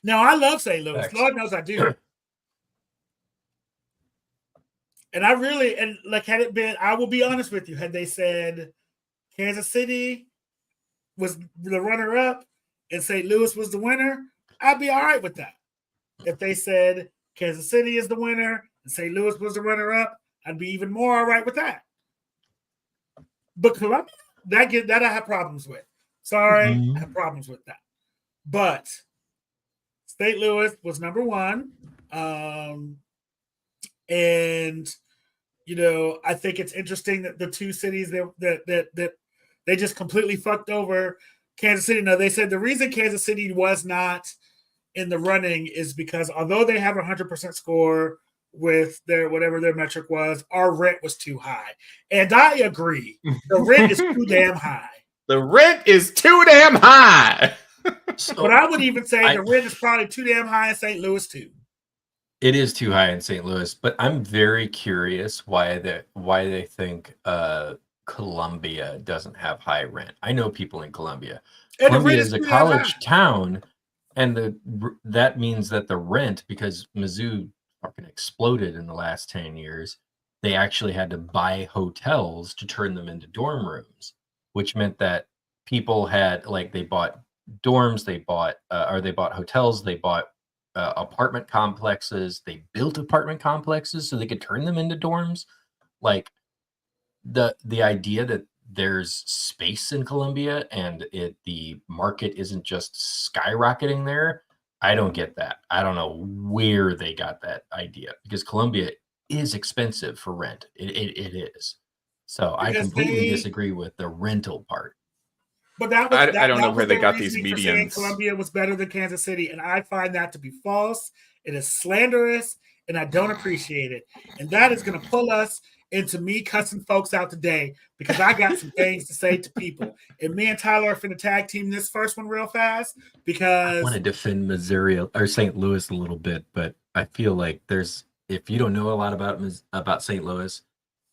Now I love St. Louis. Thanks. Lord knows I do. And had it been, I will be honest with you, had they said Kansas City was the runner-up and St. Louis was the winner, I'd be all right with that. If they said Kansas City is the winner and St. Louis was the runner-up, I'd be even more all right with that. But Columbia, that I have problems with. Sorry, I have problems with that. But St. Louis was number one. And I think it's interesting that the two cities that they just completely fucked over Kansas City. Now, they said the reason Kansas City was not in the running is because although they have a 100% score with their whatever their metric was, our rent was too high. And I agree. The rent is too damn high. The rent is too damn high. But I would even say the rent is probably too damn high in St. Louis, too. It is too high in St. Louis, but I'm very curious why they think Columbia doesn't have high rent. I know people in Columbia. Columbia is a college town, and that means that the rent, because Mizzou fucking exploded in the last 10 years, they actually had to buy hotels to turn them into dorm rooms, which meant that people had they bought dorms, they bought hotels, they bought apartment complexes. They built apartment complexes so they could turn them into dorms. Like the idea that there's space in Columbia and the market isn't just skyrocketing there. I don't get that. I don't know where they got that idea, because Columbia is expensive for rent. It is. So I completely disagree with the rental part. But that was, I don't know where they got these medians. Columbia was better than Kansas City, and I find that to be false. It is slanderous, and I don't appreciate it. And that is going to pull us into me cussing folks out today, because I got some things to say to people. And me and Tyler are finna tag team this first one real fast, because I want to defend Missouri or St. Louis a little bit, but I feel like if you don't know a lot about St. Louis,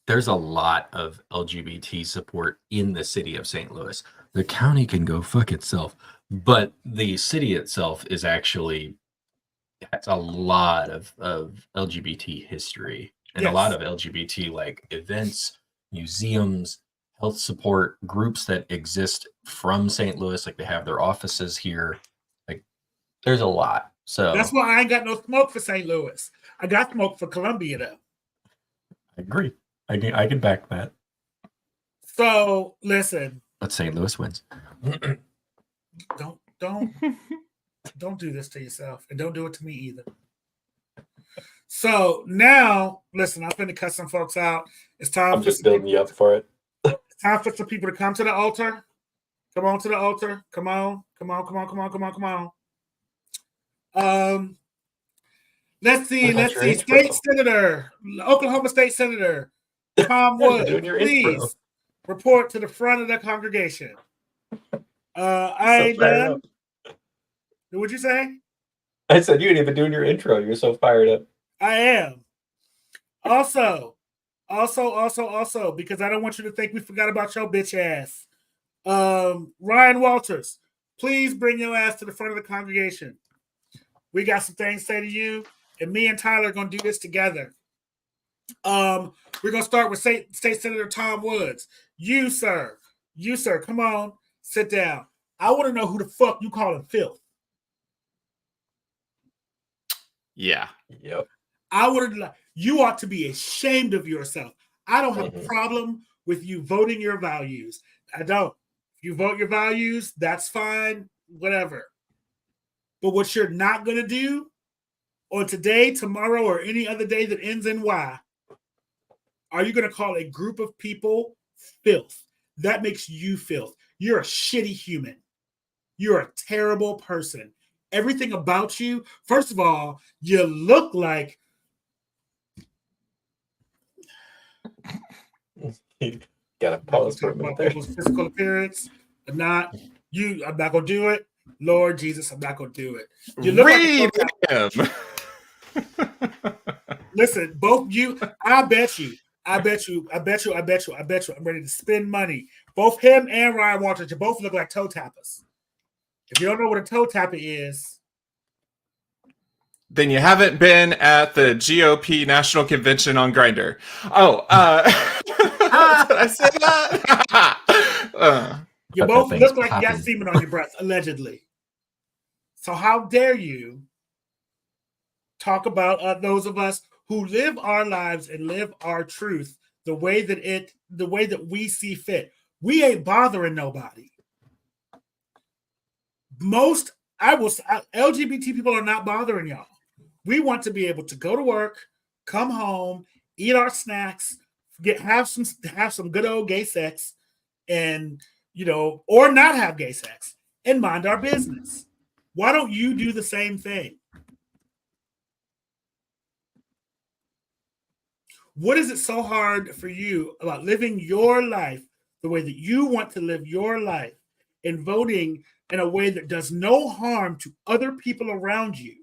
there's a lot of LGBT support in the city of St. Louis. The county can go fuck itself, but the city itself has a lot of LGBT history and a lot of LGBT events, museums, health support groups that exist from St. Louis. They have their offices here. There's a lot. So that's why I ain't got no smoke for St. Louis. I got smoke for Columbia, though. I agree. I can back that. So listen. But St. Louis wins. Don't do this to yourself, and don't do it to me either. So now, listen, I'm going to cut some folks out. It's time. I'm just building you up for it. It's time for some people to come to the altar. Come on to the altar. Come on. Let's see. State Senator, Oklahoma State Senator Tom Wood, please report to the front of the congregation. I ain't done. What'd you say? I said you didn't even do your intro. You're so fired up. I am. Also, because I don't want you to think we forgot about your bitch ass. Ryan Walters, please bring your ass to the front of the congregation. We got some things to say to you, and me and Tyler are going to do this together. We're going to start with State Senator Tom Woods. You, sir, come on, sit down. I want to know who the fuck you calling filth. Yeah. Yep. You ought to be ashamed of yourself. I don't have a problem with you voting your values. I don't. If you vote your values, that's fine, whatever. But what you're not going to do on today, tomorrow, or any other day that ends in Y, are you going to call a group of people filth? That makes you filth. You're a shitty human. You're a terrible person. Everything about you, first of all, you look like... Gotta pause for a minute there. People's physical appearance, I'm not gonna do it. Lord Jesus, I'm not gonna do it. You look Read him. Listen, both you, I bet you. I'm ready to spend money. Both him and Ryan Walters, you both look like toe tappers. If you don't know what a toe tapper is, then you haven't been at the GOP National Convention on Grindr. Oh, did I say that? You both look like you got semen on your breath, allegedly. So how dare you talk about those of us who live our lives and live our truth the way that we see fit? We ain't bothering nobody. LGBT people are not bothering y'all. We want to be able to go to work, come home, eat our snacks, have some good old gay sex, and or not have gay sex and mind our business. Why don't you do the same thing? What is it so hard for you about living your life the way that you want to live your life and voting in a way that does no harm to other people around you?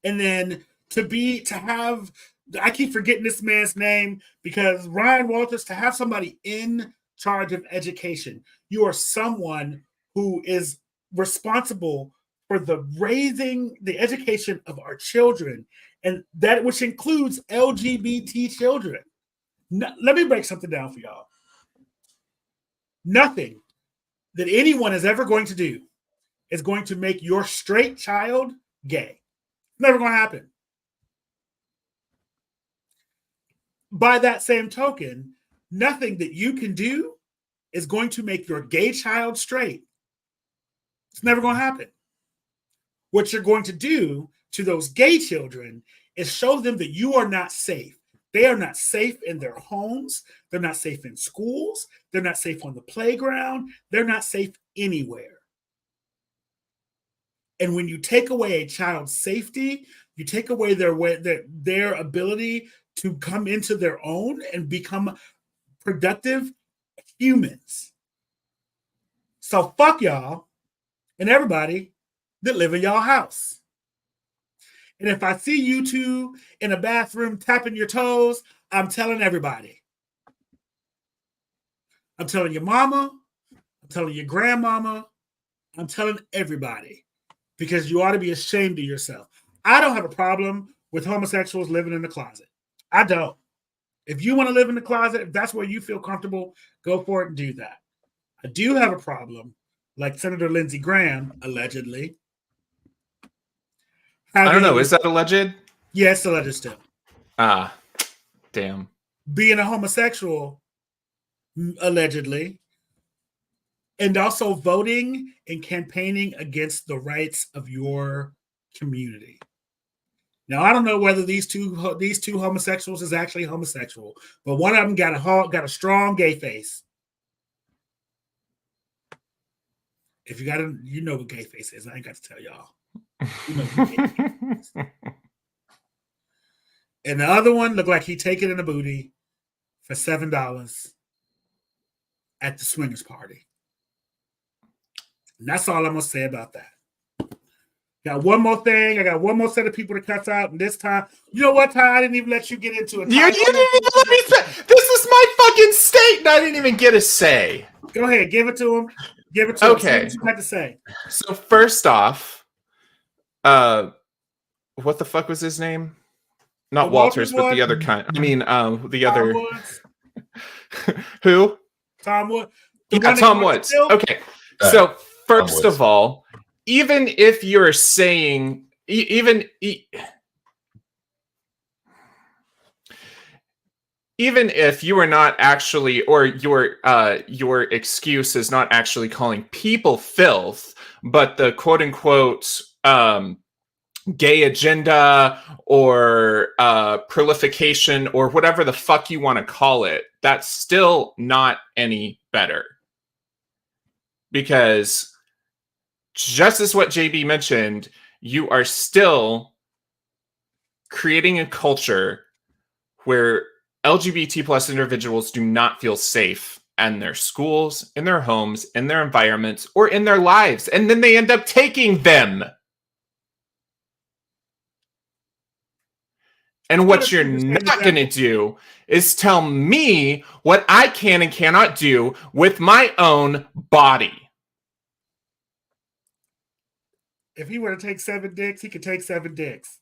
And then I keep forgetting this man's name because Ryan Walters, to have somebody in charge of education, you are someone who is responsible for the education of our children, and that which includes LGBT children. Let me break something down for y'all. Nothing that anyone is ever going to do is going to make your straight child gay. Never going to happen. By that same token, nothing that you can do is going to make your gay child straight. It's never going to happen. What you're going to do to those gay children is show them that you are not safe. They are not safe in their homes. They're not safe in schools. They're not safe on the playground. They're not safe anywhere. And when you take away a child's safety, you take away their ability to come into their own and become productive humans. So fuck y'all and everybody that live in y'all house. And if I see you two in a bathroom tapping your toes, I'm telling everybody. I'm telling your mama. I'm telling your grandmama. I'm telling everybody. Because you ought to be ashamed of yourself. I don't have a problem with homosexuals living in the closet. I don't. If you want to live in the closet, if that's where you feel comfortable, go for it and do that. I do have a problem, like Senator Lindsey Graham, allegedly. I don't know. Is that alleged? Yes, alleged still. Ah, damn. Being a homosexual, allegedly. And also voting and campaigning against the rights of your community. Now, I don't know whether these two homosexuals is actually homosexual, but one of them got a strong gay face. If you know what gay face is. I ain't got to tell y'all. You know what gay face is. And the other one looked like he take it in a booty for $7 at the swingers party. And that's all I'm going to say about that. Got one more thing. I got one more set of people to cut out. And this time, you know what, Ty? I didn't even let you get into it. You didn't even let me. This is was my fucking statement. I didn't even get a say. Go ahead, give it to him. Give it to him. Okay. See what you had to say. So first off, what the fuck was his name? Not The Walters, but Walters the one? other kind. I mean, the Tom other. Woods. Who? Tom Wood. Yeah, Tom Woods. Okay. So first of all, even if you're saying, even if you are not actually, or your excuse is not actually calling people filth, but the quote unquote gay agenda or prolification or whatever the fuck you want to call it, that's still not any better. Because just as what JB mentioned, you are still creating a culture where LGBT plus individuals do not feel safe in their schools, in their homes, in their environments, or in their lives. And then they end up taking them. And what you're not going to do is tell me what I can and cannot do with my own body. If he were to take 7 dicks, he could take 7 dicks.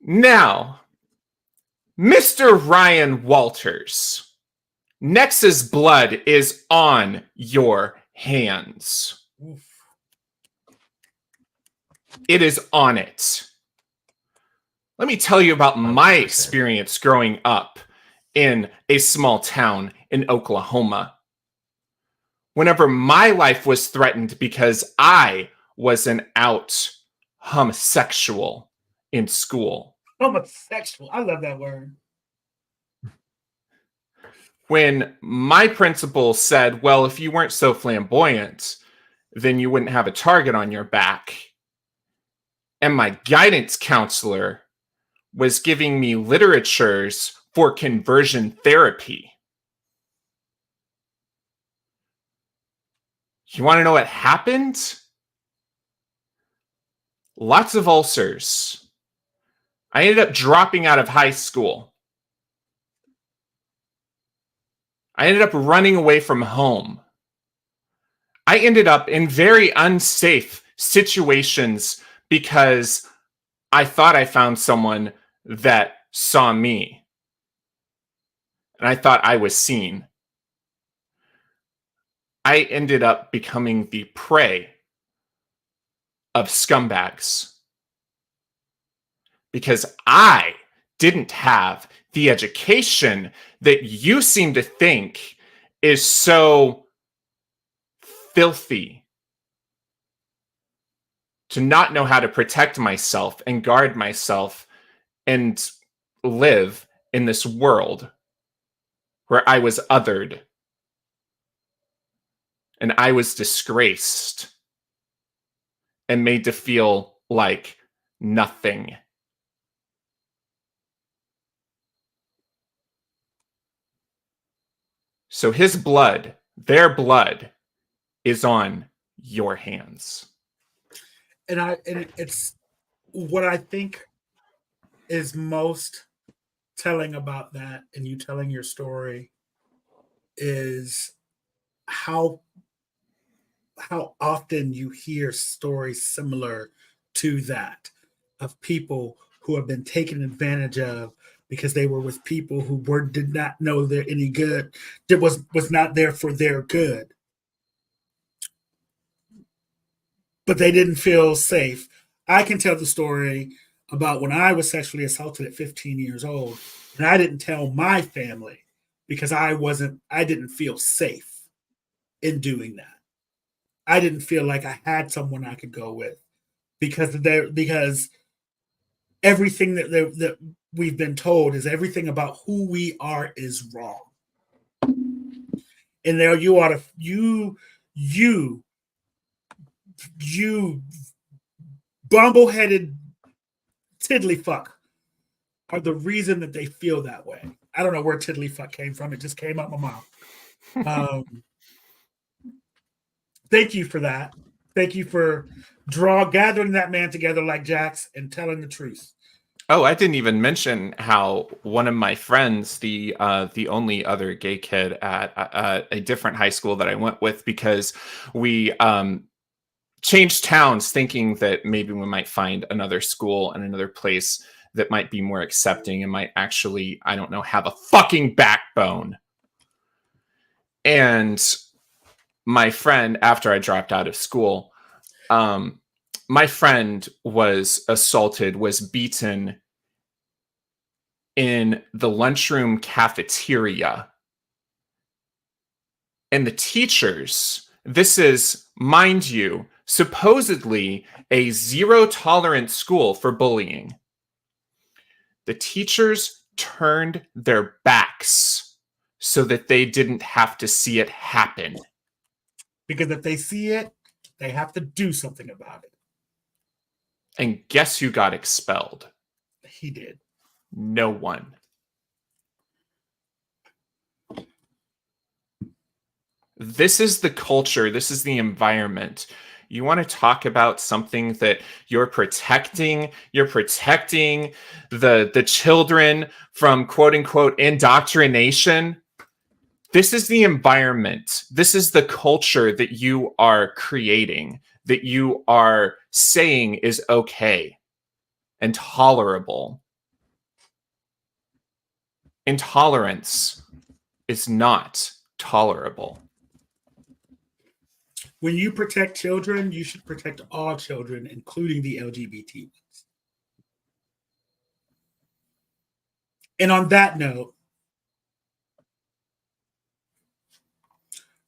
Now, Mr. Ryan Walters, Nex's blood is on your hands. Oof. It is on it. Let me tell you about my experience growing up in a small town in Oklahoma. Whenever my life was threatened because I was an out homosexual in school. Homosexual. I love that word. When my principal said, well, if you weren't so flamboyant, then you wouldn't have a target on your back. And my guidance counselor was giving me literatures for conversion therapy. You want to know what happened? Lots of ulcers. I ended up dropping out of high school. I ended up running away from home. I ended up in very unsafe situations because I thought I found someone that saw me. And I thought I was seen. I ended up becoming the prey of scumbags because I didn't have the education that you seem to think is so filthy, to not know how to protect myself and guard myself and live in this world where I was othered and I was disgraced and made to feel like nothing. So his blood, their blood, is on your hands. And it's what I think is most telling about that, and you telling your story, is how often you hear stories similar to that of people who have been taken advantage of because they were with people who did not know they're any good, that was not there for their good, but they didn't feel safe. I can tell the story about when I was sexually assaulted at 15 years old, and I didn't tell my family because I didn't feel safe in doing that. I didn't feel like I had someone I could go with because everything that we've been told is everything about who we are is wrong. And there you ought to you bumbleheaded tiddlyfuck are the reason that they feel that way. I don't know where tiddlyfuck came from. It just came out my mouth. Thank you for that. Thank you for gathering that man together like Jax and telling the truth. Oh, I didn't even mention how one of my friends, the only other gay kid at a different high school that I went with, because we changed towns thinking that maybe we might find another school and another place that might be more accepting and might actually, I don't know, have a fucking backbone. And my friend, after I dropped out of school, my friend was assaulted, was beaten in the lunchroom cafeteria. And the teachers, this is, mind you, supposedly a zero tolerance school for bullying. The teachers turned their backs so that they didn't have to see it happen. Because if they see it, they have to do something about it. And guess who got expelled? He did. No one. This is the culture. This is the environment. You want to talk about something that you're protecting? You're protecting the children from quote unquote indoctrination. This is the environment. This is the culture that you are creating, that you are saying is okay and tolerable. Intolerance is not tolerable. When you protect children, you should protect all children, including the LGBT ones. And on that note,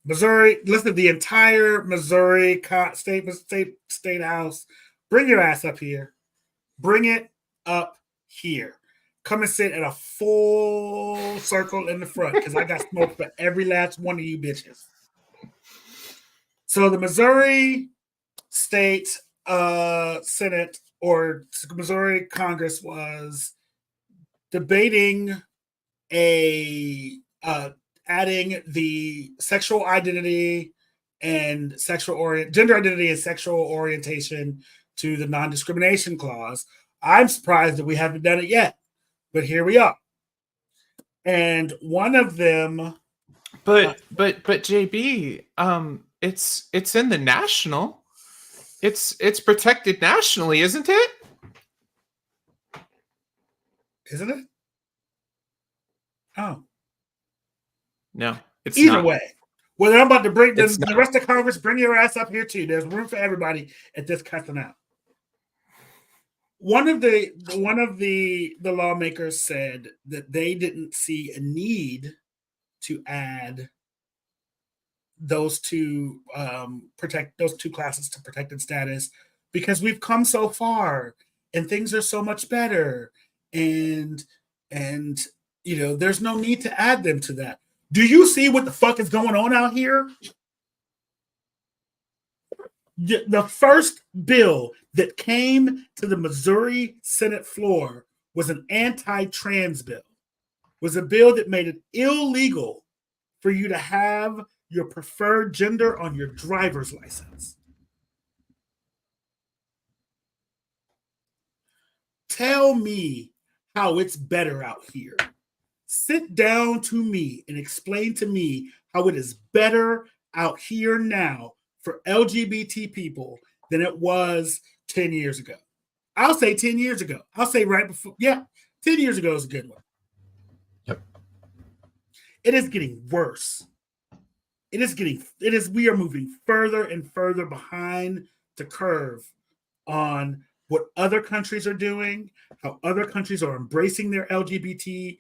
Missouri, listen, the entire Missouri state house, bring your ass up here. Bring it up here. Come and sit at a full circle in the front, because I got smoke for every last one of you bitches. So the Missouri State Senate or Missouri Congress was debating adding the sexual identity and gender identity and sexual orientation to the non-discrimination clause. I'm surprised that we haven't done it yet, but here we are. And one of them, but JB, it's in the national. It's protected nationally, isn't it? Isn't it? Oh. No, it's either not. way. Well, I'm about to bring It's the not. rest of Congress, bring your ass up here too. There's room for everybody at this cussing out. One of the lawmakers said that they didn't see a need to add those two classes to protected status because we've come so far and things are so much better, and there's no need to add them to that. Do you see what the fuck is going on out here? The first bill that came to the Missouri Senate floor was an anti-trans bill. Was a bill that made it illegal for you to have your preferred gender on your driver's license. Tell me how it's better out here. Sit down to me and explain to me how it is better out here now for LGBT people than it was 10 years ago. I'll say 10 years ago. I'll say right before. Yeah, 10 years ago is a good one. Yep. It is getting worse. We are moving further and further behind the curve on what other countries are doing, how other countries are embracing their LGBT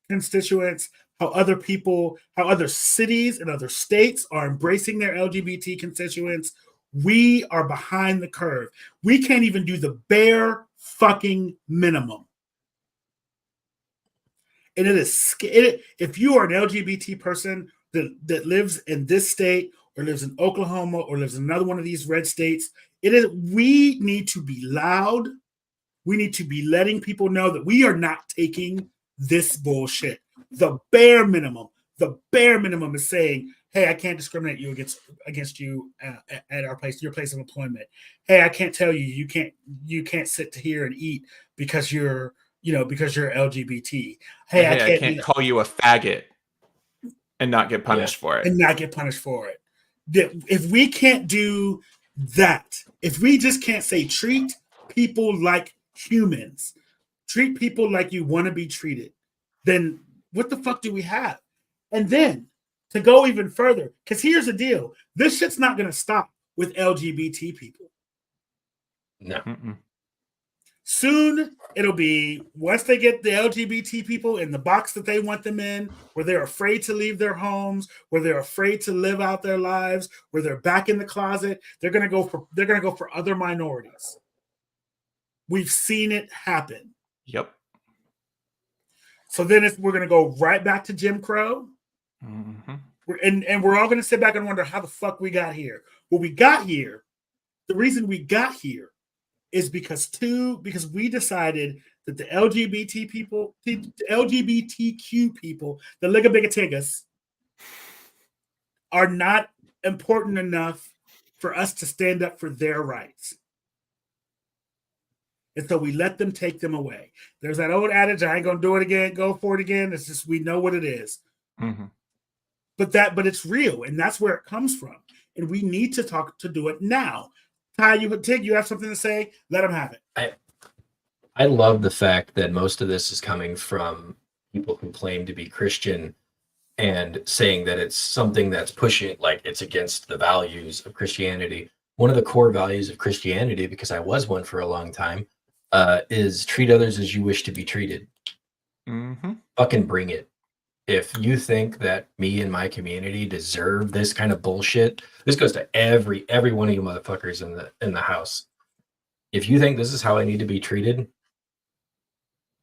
constituents, how other cities and other states are embracing their LGBT constituents. We are behind the curve. We can't even do the bare fucking minimum. And if you are an LGBT person that lives in this state or lives in Oklahoma or lives in another one of these red states, we need to be loud. We need to be letting people know that we are not taking this bullshit. The bare minimum, The bare minimum is saying, hey, I can't discriminate you against you at our place, your place of employment. Hey, I can't tell you can't sit here and eat because you're LGBT. Hey, I can't call you a faggot and not get punished for it. And not get punished for it. If we can't do that, if we just can't say treat people like humans, treat people like you want to be treated, then what the fuck do we have? And then to go even further, because here's the deal: this shit's not going to stop with LGBT people. No. Soon it'll be, once they get the LGBT people in the box that they want them in, where they're afraid to leave their homes, where they're afraid to live out their lives, where they're back in the closet, they're gonna go for other minorities. We've seen it happen. Yep. So then we're gonna go right back to Jim Crow. And we're all gonna sit back and wonder how the fuck we got here. Well, we got here. The reason we got here is because we decided that the LGBT people, the LGBTQ people, the Ligabigategas, are not important enough for us to stand up for their rights. And so we let them take them away. There's that old adage, I ain't gonna do it again, go for it again. It's just, we know what it is. But it's real, and that's where it comes from. And we need to do it now. Ty, Tig, you have something to say? Let them have it. I love the fact that most of this is coming from people who claim to be Christian and saying that it's something that's pushing, like it's against the values of Christianity. One of the core values of Christianity, because I was one for a long time, is treat others as you wish to be treated. Fucking bring it. If you think that me and my community deserve this kind of bullshit, this goes to every one of you motherfuckers in the house. If you think this is how I need to be treated,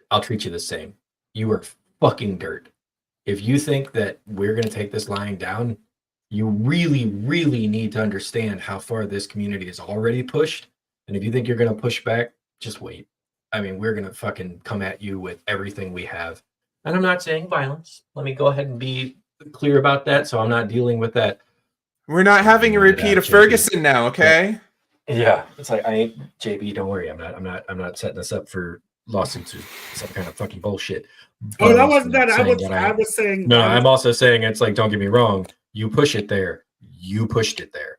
I'll treat you the same. You are fucking dirt. If you think that we're going to take this lying down, you really, really need to understand how far this community is already pushed. And if you think you're going to push back, just wait. I mean, we're going to fucking come at you with everything we have. And I'm not saying violence. Let me go ahead and be clear about that, so I'm not dealing with that. We're not having a repeat of Ferguson now, okay? Yeah, it's like, I ain't JB. Don't worry, I'm not setting us up for lawsuits or some kind of fucking bullshit. Oh, that wasn't that. I was saying. No, I'm also saying it's like, don't get me wrong. You push it there. You pushed it there.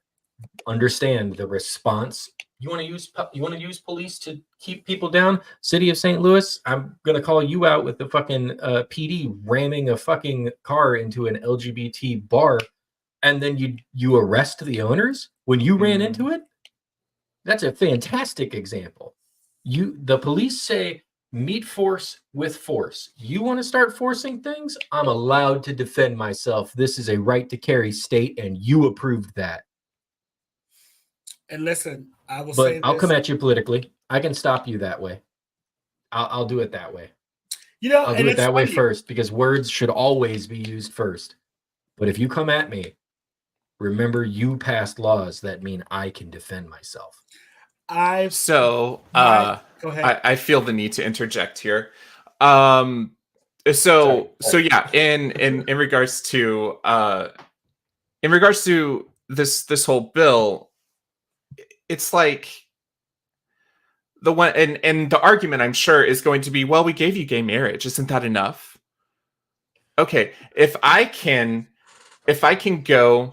Understand the response. You want to use police to keep people down? City of St. Louis, I'm gonna call you out with the fucking PD ramming a fucking car into an LGBT bar, and then you arrest the owners when you ran into it. That's a fantastic example. The police say meet force with force. You want to start forcing things? I'm allowed to defend myself. This is a right to carry state, and you approved that. And listen, I'll come at you politically. I can stop you that way. I'll do it that way. I'll do it that way first, because words should always be used first. But if you come at me, remember you passed laws that mean I can defend myself. Go ahead. I feel the need to interject here. Sorry. Yeah, in regards to this whole bill, it's like the one, and the argument, I'm sure, is going to be, well, we gave you gay marriage. Isn't that enough? Okay, if I can go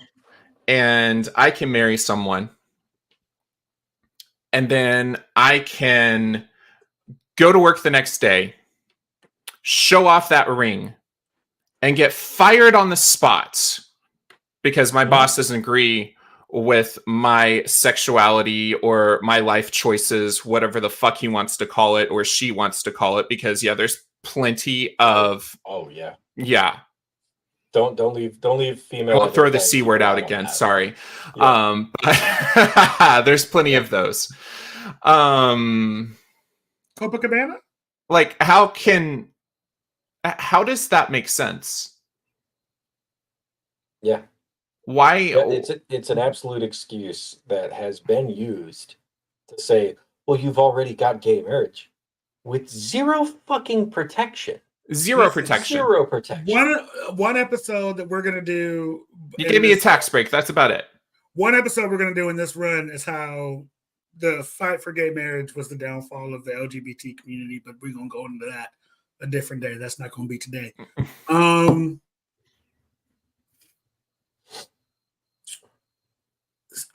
and I can marry someone, and then I can go to work the next day, show off that ring, and get fired on the spot because my boss doesn't agree with my sexuality or my life choices, whatever the fuck he wants to call it or she wants to call it, because there's plenty of yeah. Don't leave female. I'll throw the C word out again. Sorry. Yeah. There's plenty of those. Copacabana? Like, how does that make sense? Yeah. Why? It's an absolute excuse that has been used to say, well, you've already got gay marriage with zero fucking protection. Zero Listen, protection. Zero protection. One episode that we're gonna do. You gave me a tax break. That's about it. One episode we're gonna do in this run is how the fight for gay marriage was the downfall of the LGBT community, but we're gonna go into that a different day. That's not gonna be today.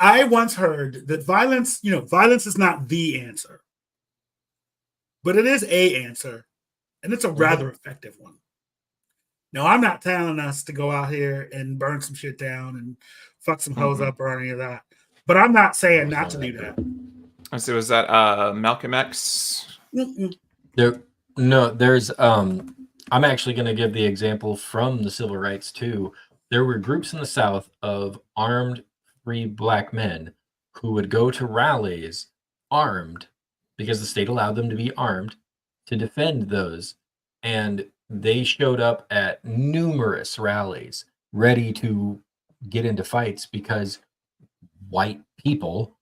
I once heard that violence is not the answer, but it is a answer, and it's a rather effective one. Now, I'm not telling us to go out here and burn some shit down and fuck some hoes up or any of that, but I'm not saying not to do that. So was that Malcolm X? There's I'm actually going to give the example from the civil rights too. There were groups in the South of armed free black men who would go to rallies armed because the state allowed them to be armed to defend those. And they showed up at numerous rallies ready to get into fights because white people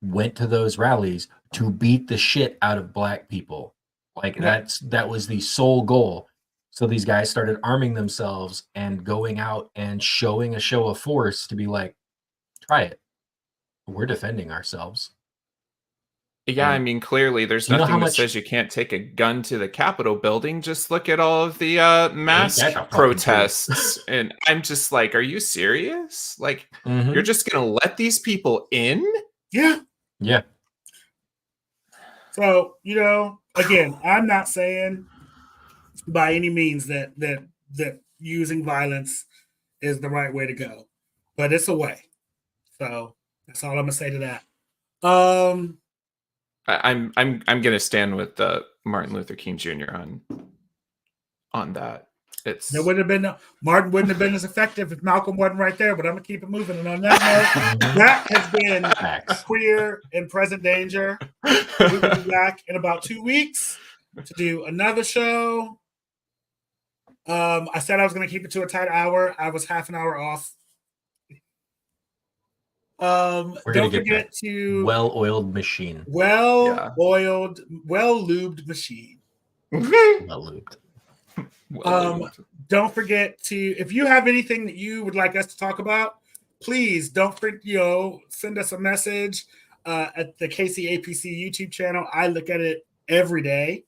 went to those rallies to beat the shit out of black people. Like that was the sole goal. So these guys started arming themselves and going out and showing a show of force to be like, try it. We're defending ourselves. Yeah, I mean, clearly there's nothing that says you can't take a gun to the Capitol building. Just look at all of the mask protests. And I'm just like, are you serious? Like, you're just going to let these people in? Yeah. Yeah. So, again, I'm not saying by any means that using violence is the right way to go, but it's a way. So that's all I'm gonna say to that. I'm gonna stand with Martin Luther King Jr. on that. There wouldn't have been Martin wouldn't have been as effective if Malcolm wasn't right there. But I'm gonna keep it moving. And on that note, that has been a Queer in Present Danger. We will be back in about 2 weeks to do another show. I said I was going to keep it to a tight hour. I was half an hour off. Don't forget to well-oiled machine. Well-oiled, well-lubed machine. Well-lubed. Don't forget to, if you have anything that you would like us to talk about, please don't send us a message at the KCAPC YouTube channel. I look at it every day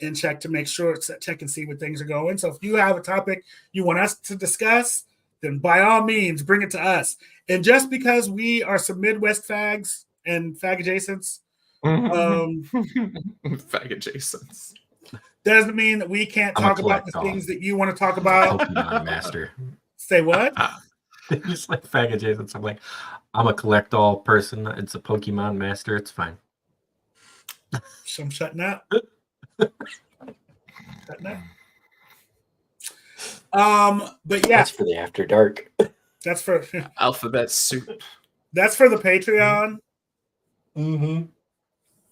and check to make sure check and see where things are going. So if you have a topic you want us to discuss, then by all means bring it to us. And just because we are some Midwest fags and fag adjacents, fag adjacents, doesn't mean that we can't talk about the things that you want to talk about. Pokemon master. Say what? Just like fag adjacents. I'm like, I'm a collect all person. It's a Pokemon master. It's fine. So I'm shutting up. But yeah, that's for the after dark. That's for alphabet soup. That's for the Patreon.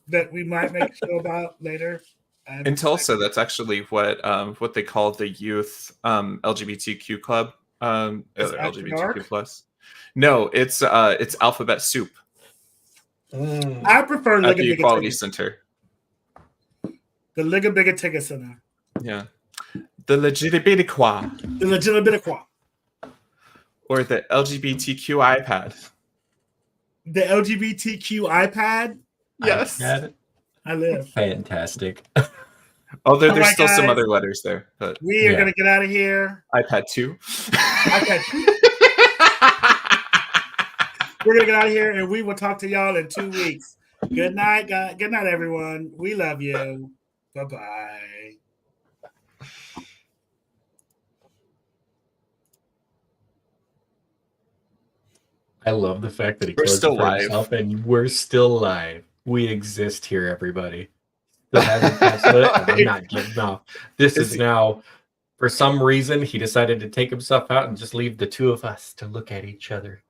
That we might make a show about later. In Tulsa, that's actually what they call the youth LGBTQ club. LGBTQ plus. No, it's alphabet soup. I prefer at the Equality Center. The Liga Bigotiga Center. Yeah. The Legitibidiqua. The Legitibidiqua. Or the LGBTQ iPad. The LGBTQ iPad? Yes. I live. Fantastic. Although there's still some other letters there. But we are going to get out of here. iPad 2. iPad 2. We're going to get out of here, and we will talk to y'all in 2 weeks. Good night, guys. Good night, everyone. We love you. Bye-bye. I love the fact that we're still live, and we're still live. We exist here, everybody. Still haven't passed it, and I'm not getting off. This is now, for some reason, he decided to take himself out and just leave the two of us to look at each other.